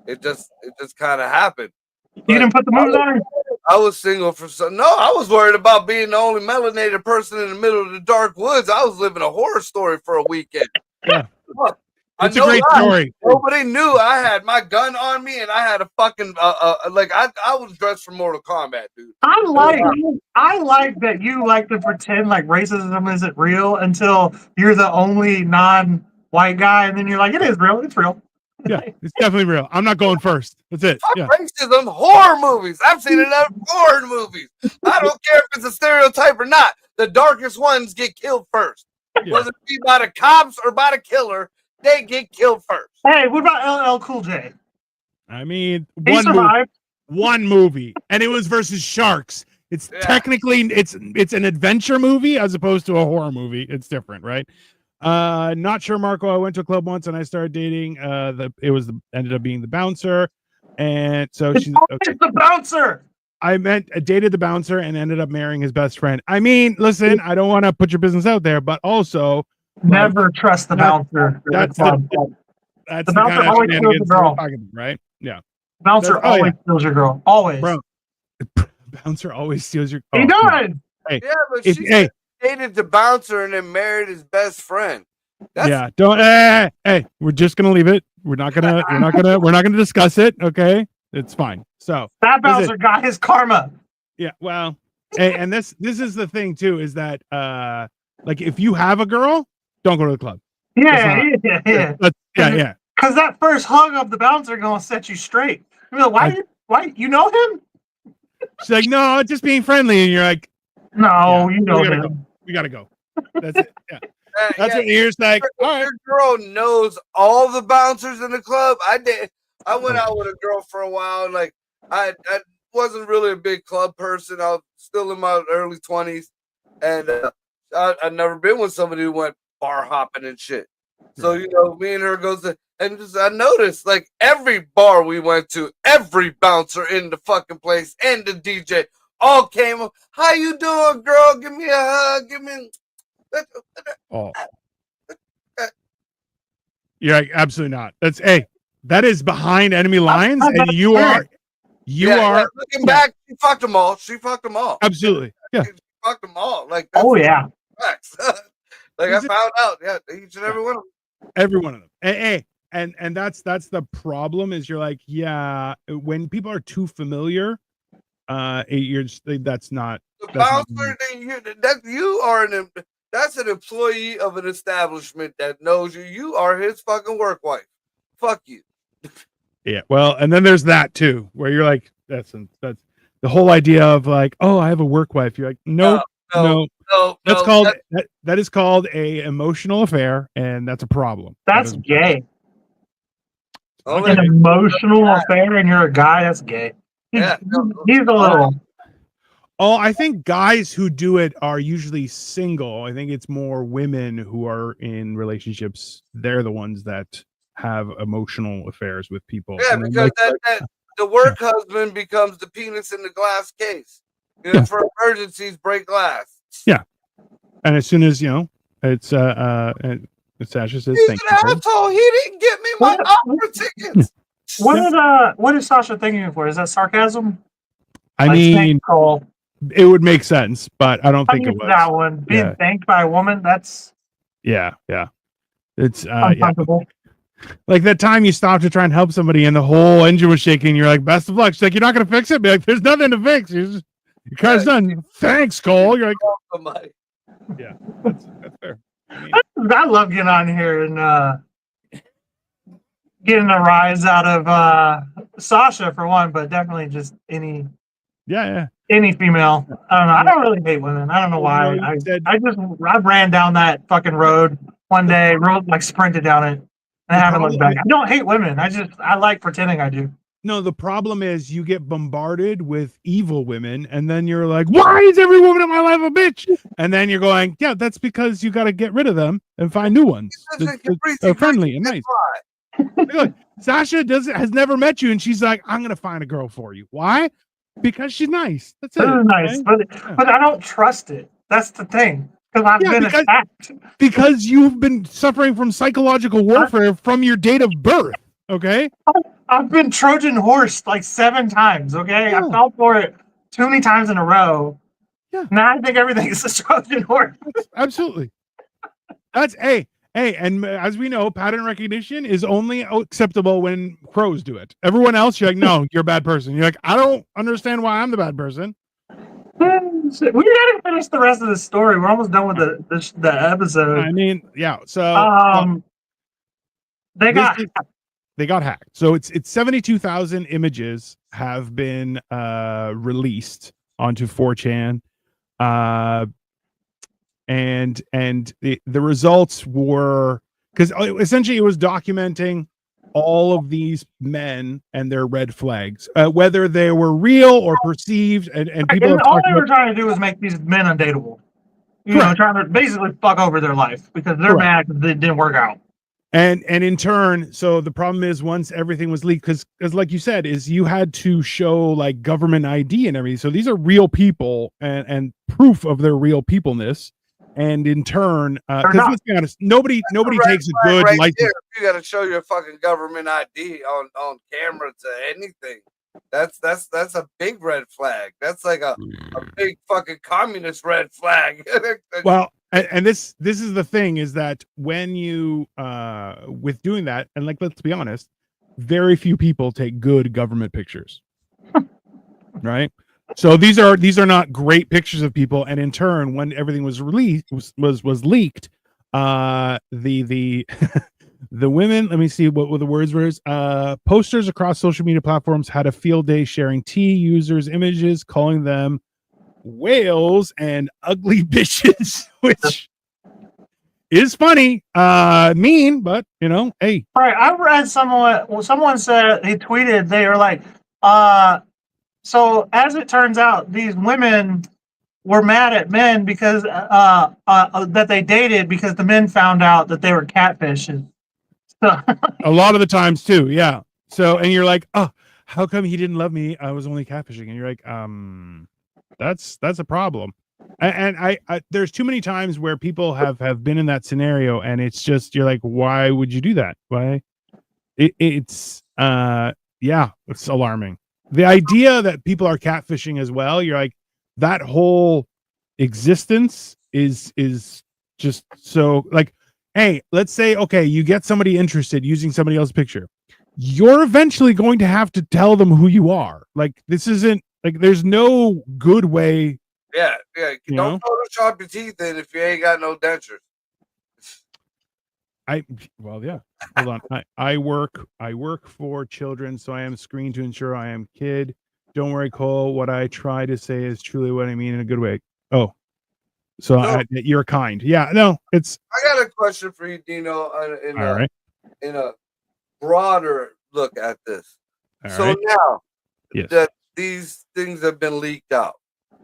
it just kind of happened. You didn't put the moves on her? I was single for so. No, I was worried about being the only melanated person in the middle of the dark woods. I was living a horror story for a weekend. Yeah. Look, It's a great story. Nobody knew I had my gun on me and I had a fucking like I was dressed for Mortal Kombat, dude. I like that you like to pretend like racism isn't real until you're the only non-white guy, and then you're like, it is real. It's real. Yeah, it's definitely real. I'm not going first. That's it. Fuck Yeah. racism, horror movies. I've seen enough horror movies. I don't care if it's a stereotype or not. The darkest ones get killed first. Yeah. Whether it be by the cops or by the killer, they get killed first. Hey, what about LL Cool J? I mean, He survived. one movie, and it was versus sharks. It's technically it's an adventure movie as opposed to a horror movie. It's different, right? Not sure, Marco. I went to a club once and I started dating. Ended up being the bouncer, and so she's okay. The bouncer. I dated the bouncer and ended up marrying his best friend. I mean, listen, I don't want to put your business out there, but also never trust the bouncer. That's the the bouncer kind of always kills the shenanigans we're girl. talking about, right? Yeah, Bouncer That's- oh, always kills your girl. Always. bro. Bouncer always steals your. He oh, does. Yeah, but If- she hey. dated the bouncer and then married his best friend. That's Yeah, don't. Hey, we're just gonna leave it. We're not gonna discuss it. Okay, it's fine. So That Listen. bouncer got his karma. yeah, well, hey, and this is the thing too, is that like if you have a girl, don't go to the club. Yeah. Yeah. Because that first hug of the bouncer gonna set you straight. You're like, why you know him? She's like, no, just being friendly, and you're like, No, Yeah, you know we gotta him. we gotta go. That's it. Yeah, that's yeah, what you're like. If All right, your girl knows all the bouncers in the club. I did. I went out with a girl for a while. Like I wasn't really a big club person. I was still in my early 20s, and I'd never been with somebody who went bar hopping and shit. So you know, me and her goes to, and just I noticed like every bar we went to, every bouncer in the fucking place and the DJ all came up. How you doing, girl? Give me a hug. Give me. Oh. You're like, absolutely not. That's that is behind enemy lines, and you are looking back. She fucked them all. She fucked them all. Absolutely, yeah. She fucked them all. Like oh yeah. Facts. Like I found out, yeah, each and every one of them. Every one of them. And that's the problem. Is you're like, yeah, when people are too familiar, you're just that's not the bouncer. That's an employee of an establishment that knows you. You are his fucking work wife. Fuck you. Yeah, well, and then there's that too, where you're like, that's the whole idea of like, oh, I have a work wife. You're like, no. That's called that is called a emotional affair, and that's a problem. That's gay. Oh, An emotional affair, and you're a guy. That's gay. He's a little. Oh, I think guys who do it are usually single. I think it's more women who are in relationships. They're the ones that have emotional affairs with people. Yeah, because the work husband becomes the penis in the glass case. You know, for emergencies, break glass. Yeah, and as soon as you know, it's Sasha says, he's "Thank an you." asshole. He didn't get me my opera tickets. What is Sasha thinking for? Is that sarcasm? I mean, it would make sense, but I don't think it was that one. Being thanked by a woman, that's yeah. It's uncomfortable. Like that time you stopped to try and help somebody and the whole engine was shaking. You're like, best of luck. She's like, you're not going to fix it. Be like, there's nothing to fix. Your car's done. Thanks, Cole. You're like, yeah, that's fair. I love getting on here and getting a rise out of Sasha for one, but definitely just any female. I don't know. I don't really hate women. I don't know why. I ran down that fucking road one day, sprinted down it. I haven't looked back. I don't hate women. I like pretending I do. No, the problem is you get bombarded with evil women, and then you're like, why is every woman in my life a bitch? And then you're going, yeah, that's because you got to get rid of them and find new ones. They're friendly and nice. Look, Sasha has never met you, and she's like, I'm going to find a girl for you. Why? Because she's nice. That's it. Nice, okay? but I don't trust it. That's the thing. Because I've been attacked. Because you've been suffering from psychological warfare from your date of birth. Okay. I've been Trojan horsed like 7 times. Okay. I fell for it too many times in a row. Yeah. Now I think everything is a Trojan horse. Absolutely. That's and as we know, pattern recognition is only acceptable when crows do it. Everyone else, you're like, no, you're a bad person. You're like, I don't understand why I'm the bad person. We gotta finish the rest of the story. We're almost done with the episode. I mean, yeah. So they got hacked. So it's 72,000 images have been released onto 4chan, and the results were because essentially it was documenting all of these men and their red flags, whether they were real or perceived, and people. And all they were trying to do was make these men undateable. You know, trying to basically fuck over their life because they're mad because it didn't work out. And in turn, so the problem is once everything was leaked, because like you said, is you had to show like government ID and everything. So these are real people and proof of their real peopleness. And in turn, because let's be honest, nobody takes a good license. You got to show your fucking government ID on camera to anything. That's a big red flag. That's like a big fucking communist red flag. Well, and this is the thing is that when you with doing that, and like let's be honest, very few people take good government pictures, right? So these are not great pictures of people, and in turn, when everything was released, was leaked, the the women. Let me see what the words were. Posters across social media platforms had a field day sharing users' images, calling them whales and ugly bitches, which is funny, mean, but you know, hey, All right, I read someone said he tweeted they were like, so as it turns out, these women were mad at men because that they dated because the men found out that they were catfishes. So a lot of the times too, yeah. So and you're like, oh, how come he didn't love me? I was only catfishing, and you're like, that's a problem. And I there's too many times where people have been in that scenario, and it's just you're like, why would you do that? Why? It's yeah, it's alarming. The idea that people are catfishing as well, you're like, that whole existence is just so like, hey, let's say okay, you get somebody interested using somebody else's picture. You're eventually going to have to tell them who you are. Like this isn't like there's no good way. Yeah. You Don't know? Photoshop your teeth in if you ain't got no dentures. Well, yeah. Hold on. I work for children, so I am screened to ensure I am kid. Don't worry, Cole. What I try to say is truly what I mean in a good way. Oh, so you're kind. Yeah. No, it's. I got a question for you, Dino. All right. In a broader look at this. All So right. now Yes. that these things have been leaked out,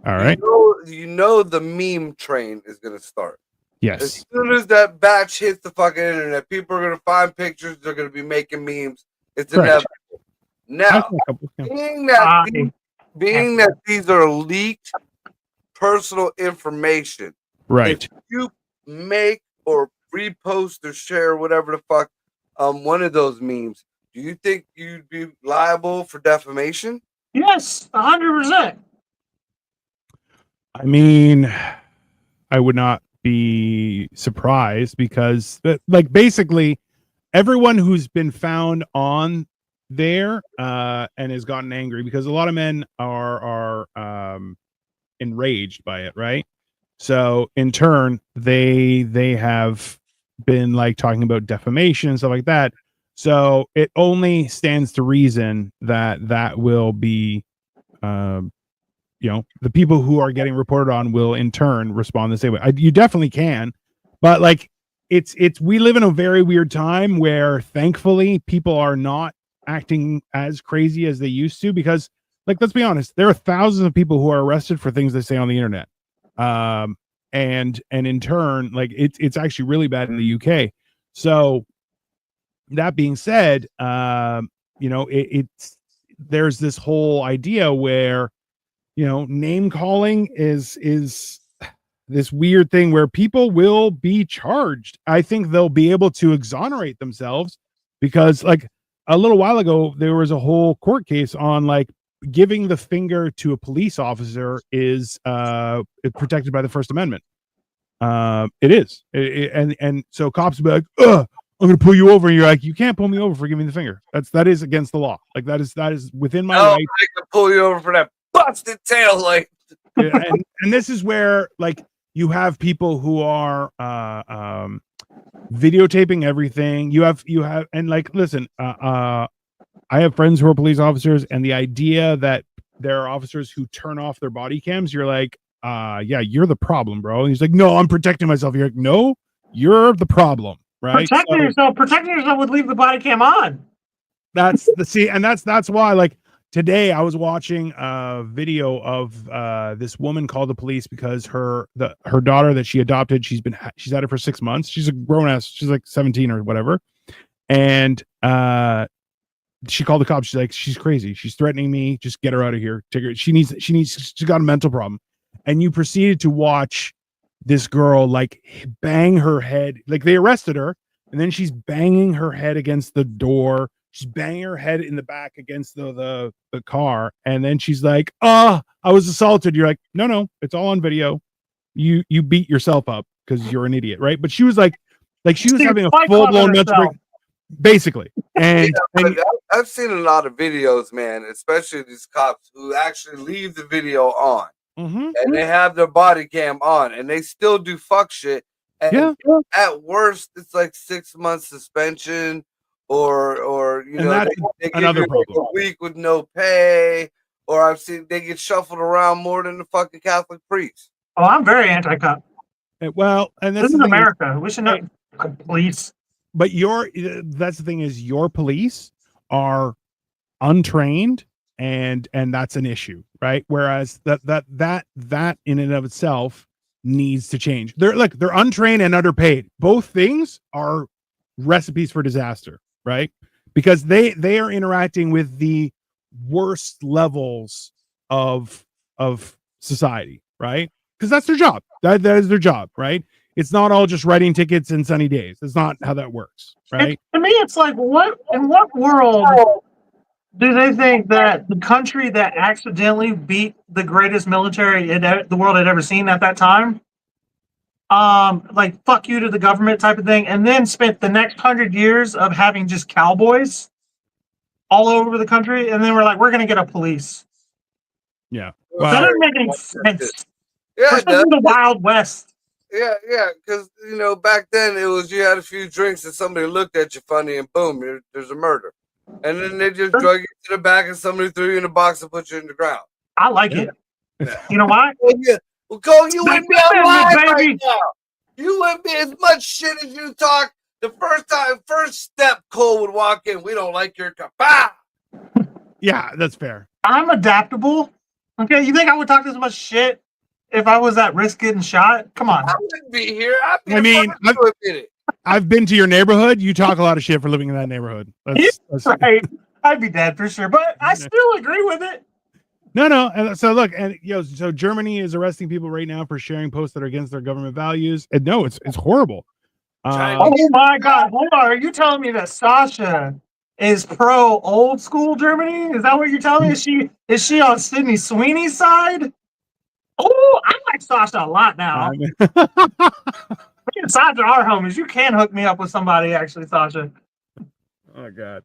All right. you know the meme train is going to start. Yes. As soon as that batch hits the fucking internet, people are going to find pictures. They're going to be making memes. It's Correct. inevitable. Now, being that these are leaked personal information, Right. if you make or repost or share whatever the fuck one of those memes, do you think you'd be liable for defamation? yes, 100%. I mean, I would not be surprised because, like, basically, everyone who's been found on there and has gotten angry because a lot of men are enraged by it, right? So in turn, they have been like talking about defamation and stuff like that. So it only stands to reason that will be you know, the people who are getting reported on will in turn respond the same way. You definitely can, but like it's we live in a very weird time where thankfully people are not acting as crazy as they used to because like let's be honest, there are thousands of people who are arrested for things they say on the internet. And in turn, like it's actually really bad in the UK. So that being said, you know, it's there's this whole idea where you know, name calling is this weird thing where people will be charged. I think they'll be able to exonerate themselves because like a little while ago, there was a whole court case on like giving the finger to a police officer is protected by the First Amendment. It is. And so cops will be like, ugh, I'm going to pull you over. And you're like, you can't pull me over for giving me the finger. That is against the law. Like that is within my right. I can pull you over for that busted tail light. and this is where like you have people who are videotaping everything. You have and like listen, I have friends who are police officers, and the idea that there are officers who turn off their body cams, you're like, yeah, you're the problem, bro. And he's like, no, I'm protecting myself. You're like, no, you're the problem, right? Protecting yourself would leave the body cam on. That's and that's why like today I was watching a video of this woman called the police because her daughter that she adopted, she's had it for 6 months. She's a grown ass, she's like 17 or whatever. And she called the cops. She's like, she's crazy. She's threatening me. Just get her out of here. Take her. She's got a mental problem. And you proceeded to watch this girl like bang her head. Like they arrested her and then she's banging her head against the door. She's banging her head in the back against the car, and then she's like, "Oh, I was assaulted." You're like, "No, it's all on video. You beat yourself up because you're an idiot, right?" But she was like she was having a full blown mental break, basically. And, yeah, I've seen a lot of videos, man, especially these cops who actually leave the video on, and they have their body cam on, and they still do fuck shit. And at worst, it's like 6 months suspension. Or you know they another give you a week with no pay, or I've seen they get shuffled around more than the fucking Catholic priest. Oh, I'm very anti-cop. Well, and This that's is the thing. America. We should not police. But that's the thing is your police are untrained, and that's an issue, right? Whereas that in and of itself needs to change. They're untrained and underpaid. Both things are recipes for disaster, right? Because they are interacting with the worst levels of society, right? Because that's their job. That is their job, right? It's not all just writing tickets and sunny days. That's not how that works, right? To me, it's like, what in what world do they think that the country that accidentally beat the greatest military the world had ever seen at that time, like fuck you to the government type of thing, and then spent the next 100 years of having just cowboys all over the country, and then we're like, we're gonna get a police. Yeah. That Well, doesn't make any sense. Yeah, We're it does. still in the Wild West. Yeah, because back then it was you had a few drinks and somebody looked at you funny and boom, there's a murder, and then they just drug you to the back and somebody threw you in a box and put you in the ground. I like it. You know why? Well, yeah, well, go you Back with me then, online baby. right now. You with me as much shit as you talk. The first step, Cole would walk in. We don't like your cup. Bah! yeah, that's fair. I'm adaptable. Okay, you think I would talk this much shit if I was at risk getting shot? Come on. I wouldn't be here. I'd be I mean, it. I've been to your neighborhood. You talk a lot of shit for living in that neighborhood. That's Right. I'd be dead for sure, but I still agree with it. No. And so look, and so Germany is arresting people right now for sharing posts that are against their government values. And no, it's horrible. Oh my God! Hold on, are you telling me that Sasha is pro old school Germany? Is that what you're telling me? Is she on Sydney Sweeney's side? Oh, I like Sasha a lot now. Me and Sasha are homies. You can hook me up with somebody, actually, Sasha. Oh God.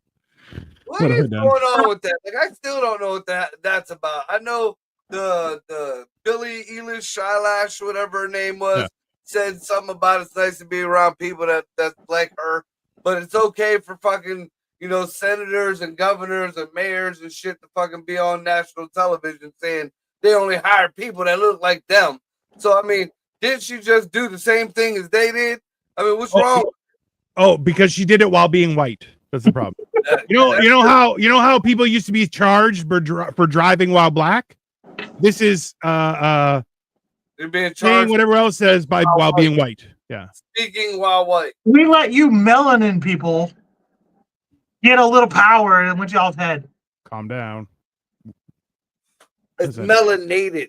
What is going on with that? Like, I still don't know what that's about. I know the Billie Eilish, Eyelash, whatever her name was, said something about it's nice to be around people that's like her, but it's okay for fucking senators and governors and mayors and shit to fucking be on national television saying they only hire people that look like them. So I mean, didn't she just do the same thing as they did? I mean, what's wrong? Oh, because she did it while being white. That's the problem. You know how people used to be charged for driving while black. This is They're being saying charged whatever else says while being white. Yeah. speaking while white. We let you melanin people get a little power in what y'all's head. Calm down. It's melanated.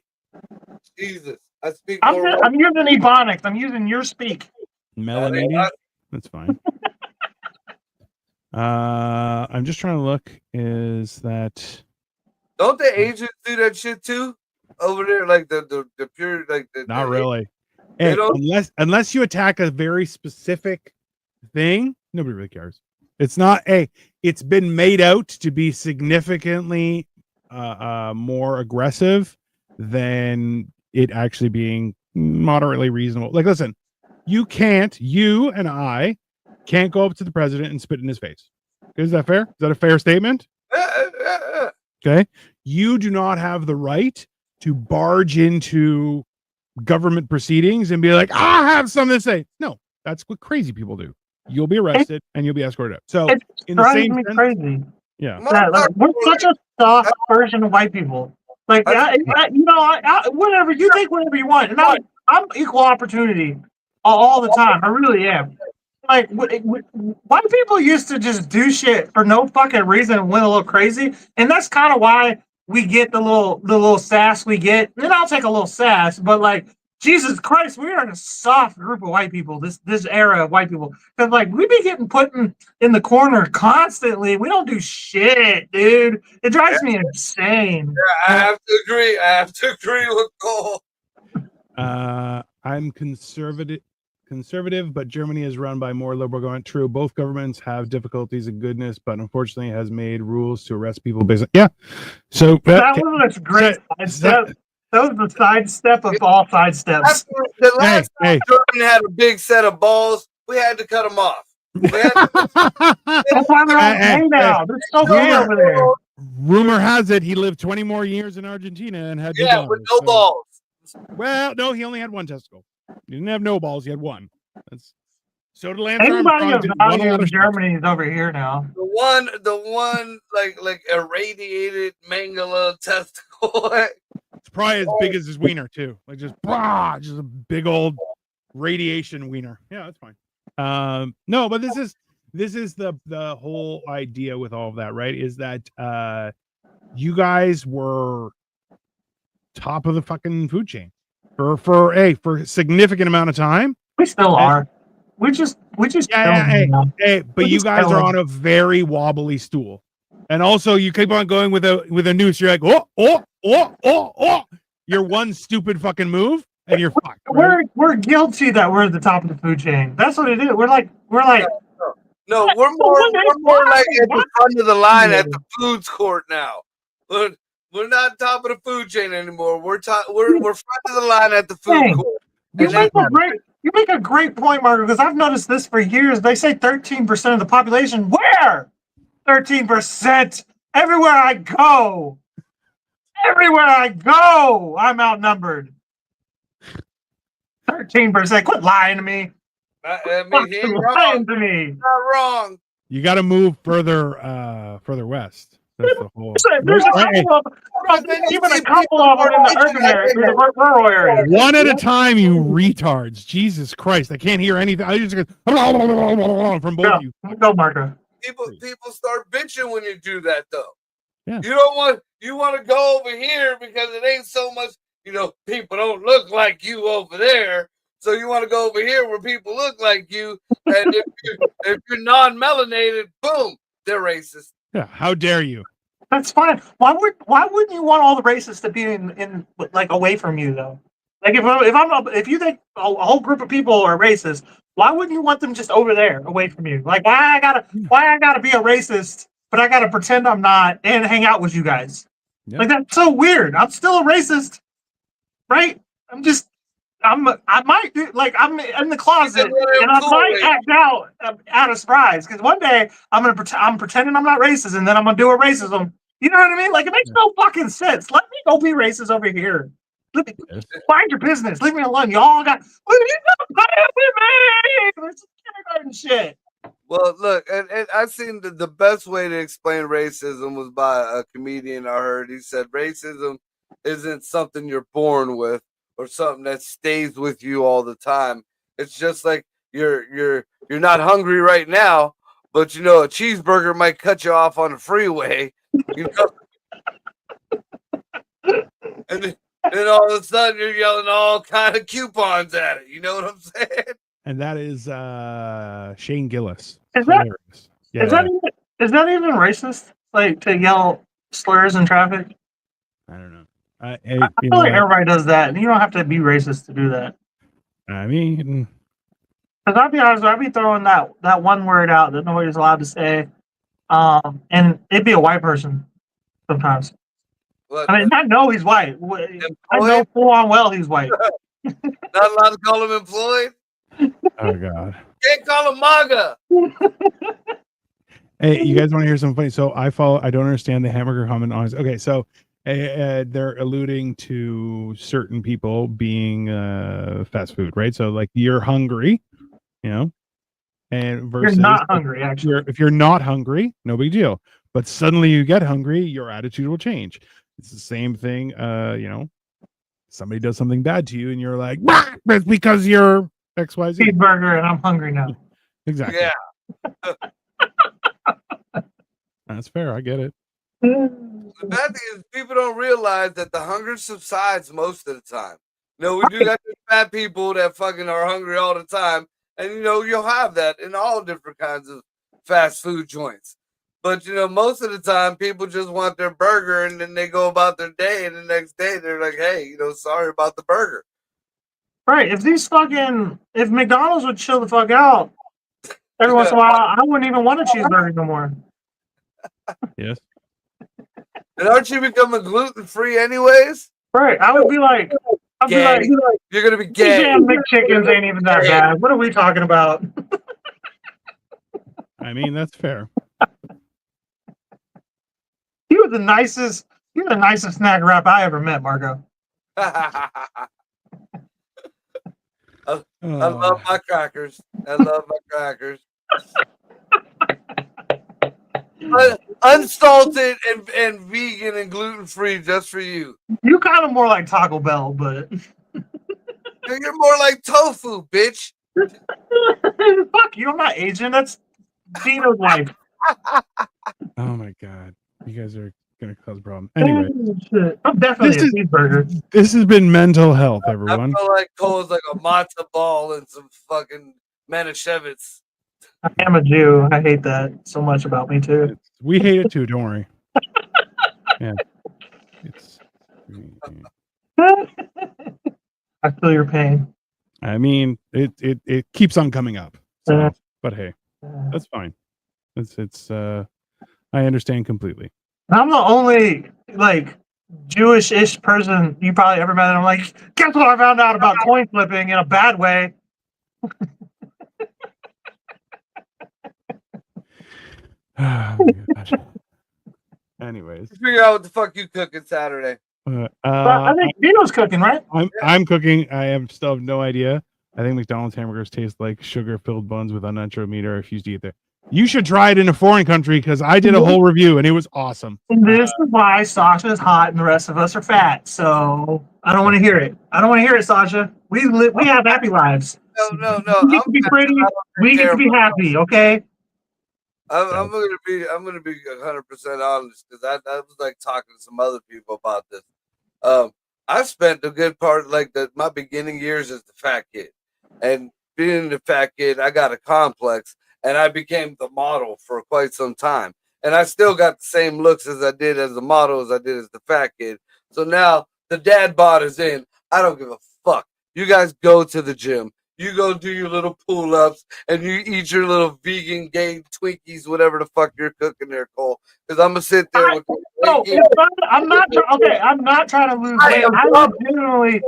Jesus. I speak I'm more. using ebonics. I'm using your speak. Melanated. That's fine. I'm just trying to look. Is that? Don't the Asians do that shit too over there? Like the pure like the Not really. Hey, unless you attack a very specific thing, nobody really cares. It's not. It's been made out to be significantly more aggressive than it actually being moderately reasonable. Like, listen, you and I can't go up to the president and spit in his face. Is that fair? Is that a fair statement? Okay. You do not have the right to barge into government proceedings and be like, I have something to say. No, that's what crazy people do. You'll be arrested and you'll be escorted out. So in the same sense, crazy. Yeah. We're such a soft version of white people. Like, whatever you think, whatever you want. And I'm equal opportunity all the time. I really am. Like, white people used to just do shit for no fucking reason and went a little crazy, and that's kind of why we get the little sass we get. And I'll take a little sass, but like, Jesus Christ, we are in a soft group of white people. This era of white people, because like we be getting put in the corner constantly. We don't do shit, dude. It drives me insane. Yeah, I have to agree with Cole. I'm conservative, but Germany is run by more liberal government. True, both governments have difficulties of goodness, but unfortunately has made rules to arrest people based on So that was a great sidestep. That was the sidestep of all sidesteps. The last time Germany had a big set of balls, we had to cut them off. That's why they're all gay now. They're so gay over there. Rumor has it he lived 20 more years in Argentina and had with no balls. Well, no, he only had one testicle. You didn't have no balls. You had one. That's so did Lance Anybody Armstrong. of Did won a value lot in of stuff. Germany is over here now. The one like irradiated Mangala testicle. It's probably as big as his wiener too. Like just a big old radiation wiener. Yeah, that's fine. No, but this is the whole idea with all of that, right? Is that you guys were top of the fucking food chain for a significant amount of time. We still are. We just Yeah, hey, but We're you just guys are chilling. on a very wobbly stool. And also you keep on going with a noose. You're like, oh. You're one stupid fucking move and you're fucked. Right? We're guilty that we're at the top of the food chain. That's what it is. We're like No, we're more like at the front of the line at the foods court now. We're not top of the food chain anymore. We're front of the line at the food Dang. court. You make a great point, Marco, because I've noticed this for years. They say 13% of the population. Where? 13%. Everywhere I go. I'm outnumbered. 13%. Quit lying to me. I mean, he ain't wrong. Lying to me. Not wrong. You got to move further west. That's the whole. There's even a couple of them in the urban area, in the rural area. One at a time, you retards. Jesus Christ. I can't hear anything. I just go from both of you. Go, Marco. People start bitching when you do that, though. Yeah. You want to go over here because it ain't so much, people don't look like you over there. So you want to go over here where people look like you. And if you're non-melanated, boom, they're racist. Yeah. How dare you? That's fine. Why wouldn't you want all the racists to be in like away from you though? Like if you think a whole group of people are racist, why wouldn't you want them just over there away from you? Like why I gotta be a racist, but I gotta pretend I'm not and hang out with you guys? Yeah. Like that's so weird. I'm still a racist, right? I'm in the closet and I might act out of surprise because one day I'm pretending I'm not racist and then I'm gonna do a racism. You know what I mean? Like it makes no fucking sense. Let me go be racist over here. Mind your business. Leave me alone. Y'all got what are you playing with me? This is kindergarten shit. Well, look, and I've seen the best way to explain racism was by a comedian I heard. He said racism isn't something you're born with or something that stays with you all the time. It's just like you're not hungry right now, but a cheeseburger might cut you off on the freeway, and then all of a sudden you're yelling all kind of coupons at it. You know what I'm saying? And that is Shane Gillis. Is that even racist? Like to yell slurs in traffic? I don't know. I feel like everybody does that, and you don't have to be racist to do that. I mean, because I'll be honest, I'd be throwing that one word out that nobody's allowed to say, and it'd be a white person sometimes. What, I mean, I know he's white. I know full on well he's white. Not allowed to call him employed. Oh God! Can't call him MAGA. Hey, you guys want to hear something funny? So I don't understand the hamburger comment on. Okay, so they're alluding to certain people being fast food, right? So like you're hungry, and versus you're not hungry. Actually, if you're not hungry, no big deal. But suddenly you get hungry, your attitude will change. It's the same thing. Somebody does something bad to you, and you're like, "That's because you're XYZ cheeseburger, and I'm hungry now." Exactly. Yeah. That's fair. I get it. The bad thing is people don't realize that the hunger subsides most of the time. We do got these fat people that fucking are hungry all the time. And, you'll have that in all different kinds of fast food joints. But, most of the time people just want their burger and then they go about their day. And the next day they're like, hey, sorry about the burger. Right. If McDonald's would chill the fuck out every once in a while, I wouldn't even want a cheeseburger no more. Yes. And aren't you becoming gluten-free anyways? Right. I would be like, you're going to be gay. Damn, McChickens ain't even that bad. What are we talking about? I mean, that's fair. You're the nicest snack wrap I ever met, Marco. I love my crackers. I love my crackers. Unsalted and vegan and gluten free, just for you. You kind of more like Taco Bell, but You're more like tofu, bitch. fuck you. I'm not Asian. That's Dino's life. Oh my god, you guys are gonna cause a problem. Anyway, Shit. I'm definitely This a cheeseburger. this has been mental health, I everyone. feel like Cole's like a matzo ball and some fucking Manischewitz. I am a Jew. I hate that so much about me too. We hate it too. Don't worry. Yeah, it's. I feel your pain. I mean, it keeps on coming up. So, but hey, that's fine. It's. I understand completely. I'm the only like Jewish-ish person you probably ever met. And I'm like, guess what I found out about coin flipping in a bad way? Oh my gosh. Anyways, Figure out what the fuck you cooking Saturday. But I think Dino's cooking, right? I'm cooking. I have still have no idea. I think McDonald's hamburgers taste like sugar-filled buns with unnatural meat. I refuse to eat there. You should try it in a foreign country because I did a whole review and it was awesome. And this is why Sasha's hot and the rest of us are fat. So I don't want to hear it. I don't want to hear it, Sasha. We have happy lives. No. We can be pretty. We can be happy. Okay. I'm gonna be 100% honest because I was like talking to some other people about this. I spent a good part my beginning years as the fat kid, and being the fat kid, I got a complex, and I became the model for quite some time, and I still got the same looks as I did as the model as I did as the fat kid. So now the dad bod is in. I don't give a fuck. You guys go to the gym. You go do your little pull-ups and you eat your little vegan gay Twinkies, whatever the fuck you're cooking there, Cole. Because I'm gonna sit there with. No, I'm not. Okay, I'm not trying to lose weight. I legitimately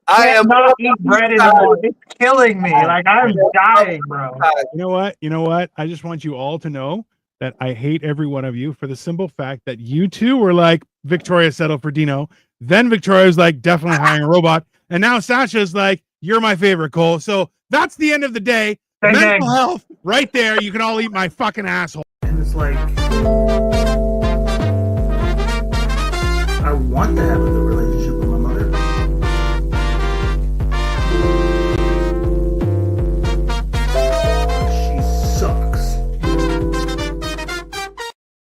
cannot eat bread anymore. It's killing me. Like I'm dying, bro. You know what? I just want you all to know that I hate every one of you for the simple fact that you two were like, Victoria settled for Dino. Then Victoria was like, definitely hiring a robot. And now Sasha's like, you're my favorite, Cole. So that's the end of the day. Mental health right there. You can all eat my fucking asshole. And it's like, I want to have a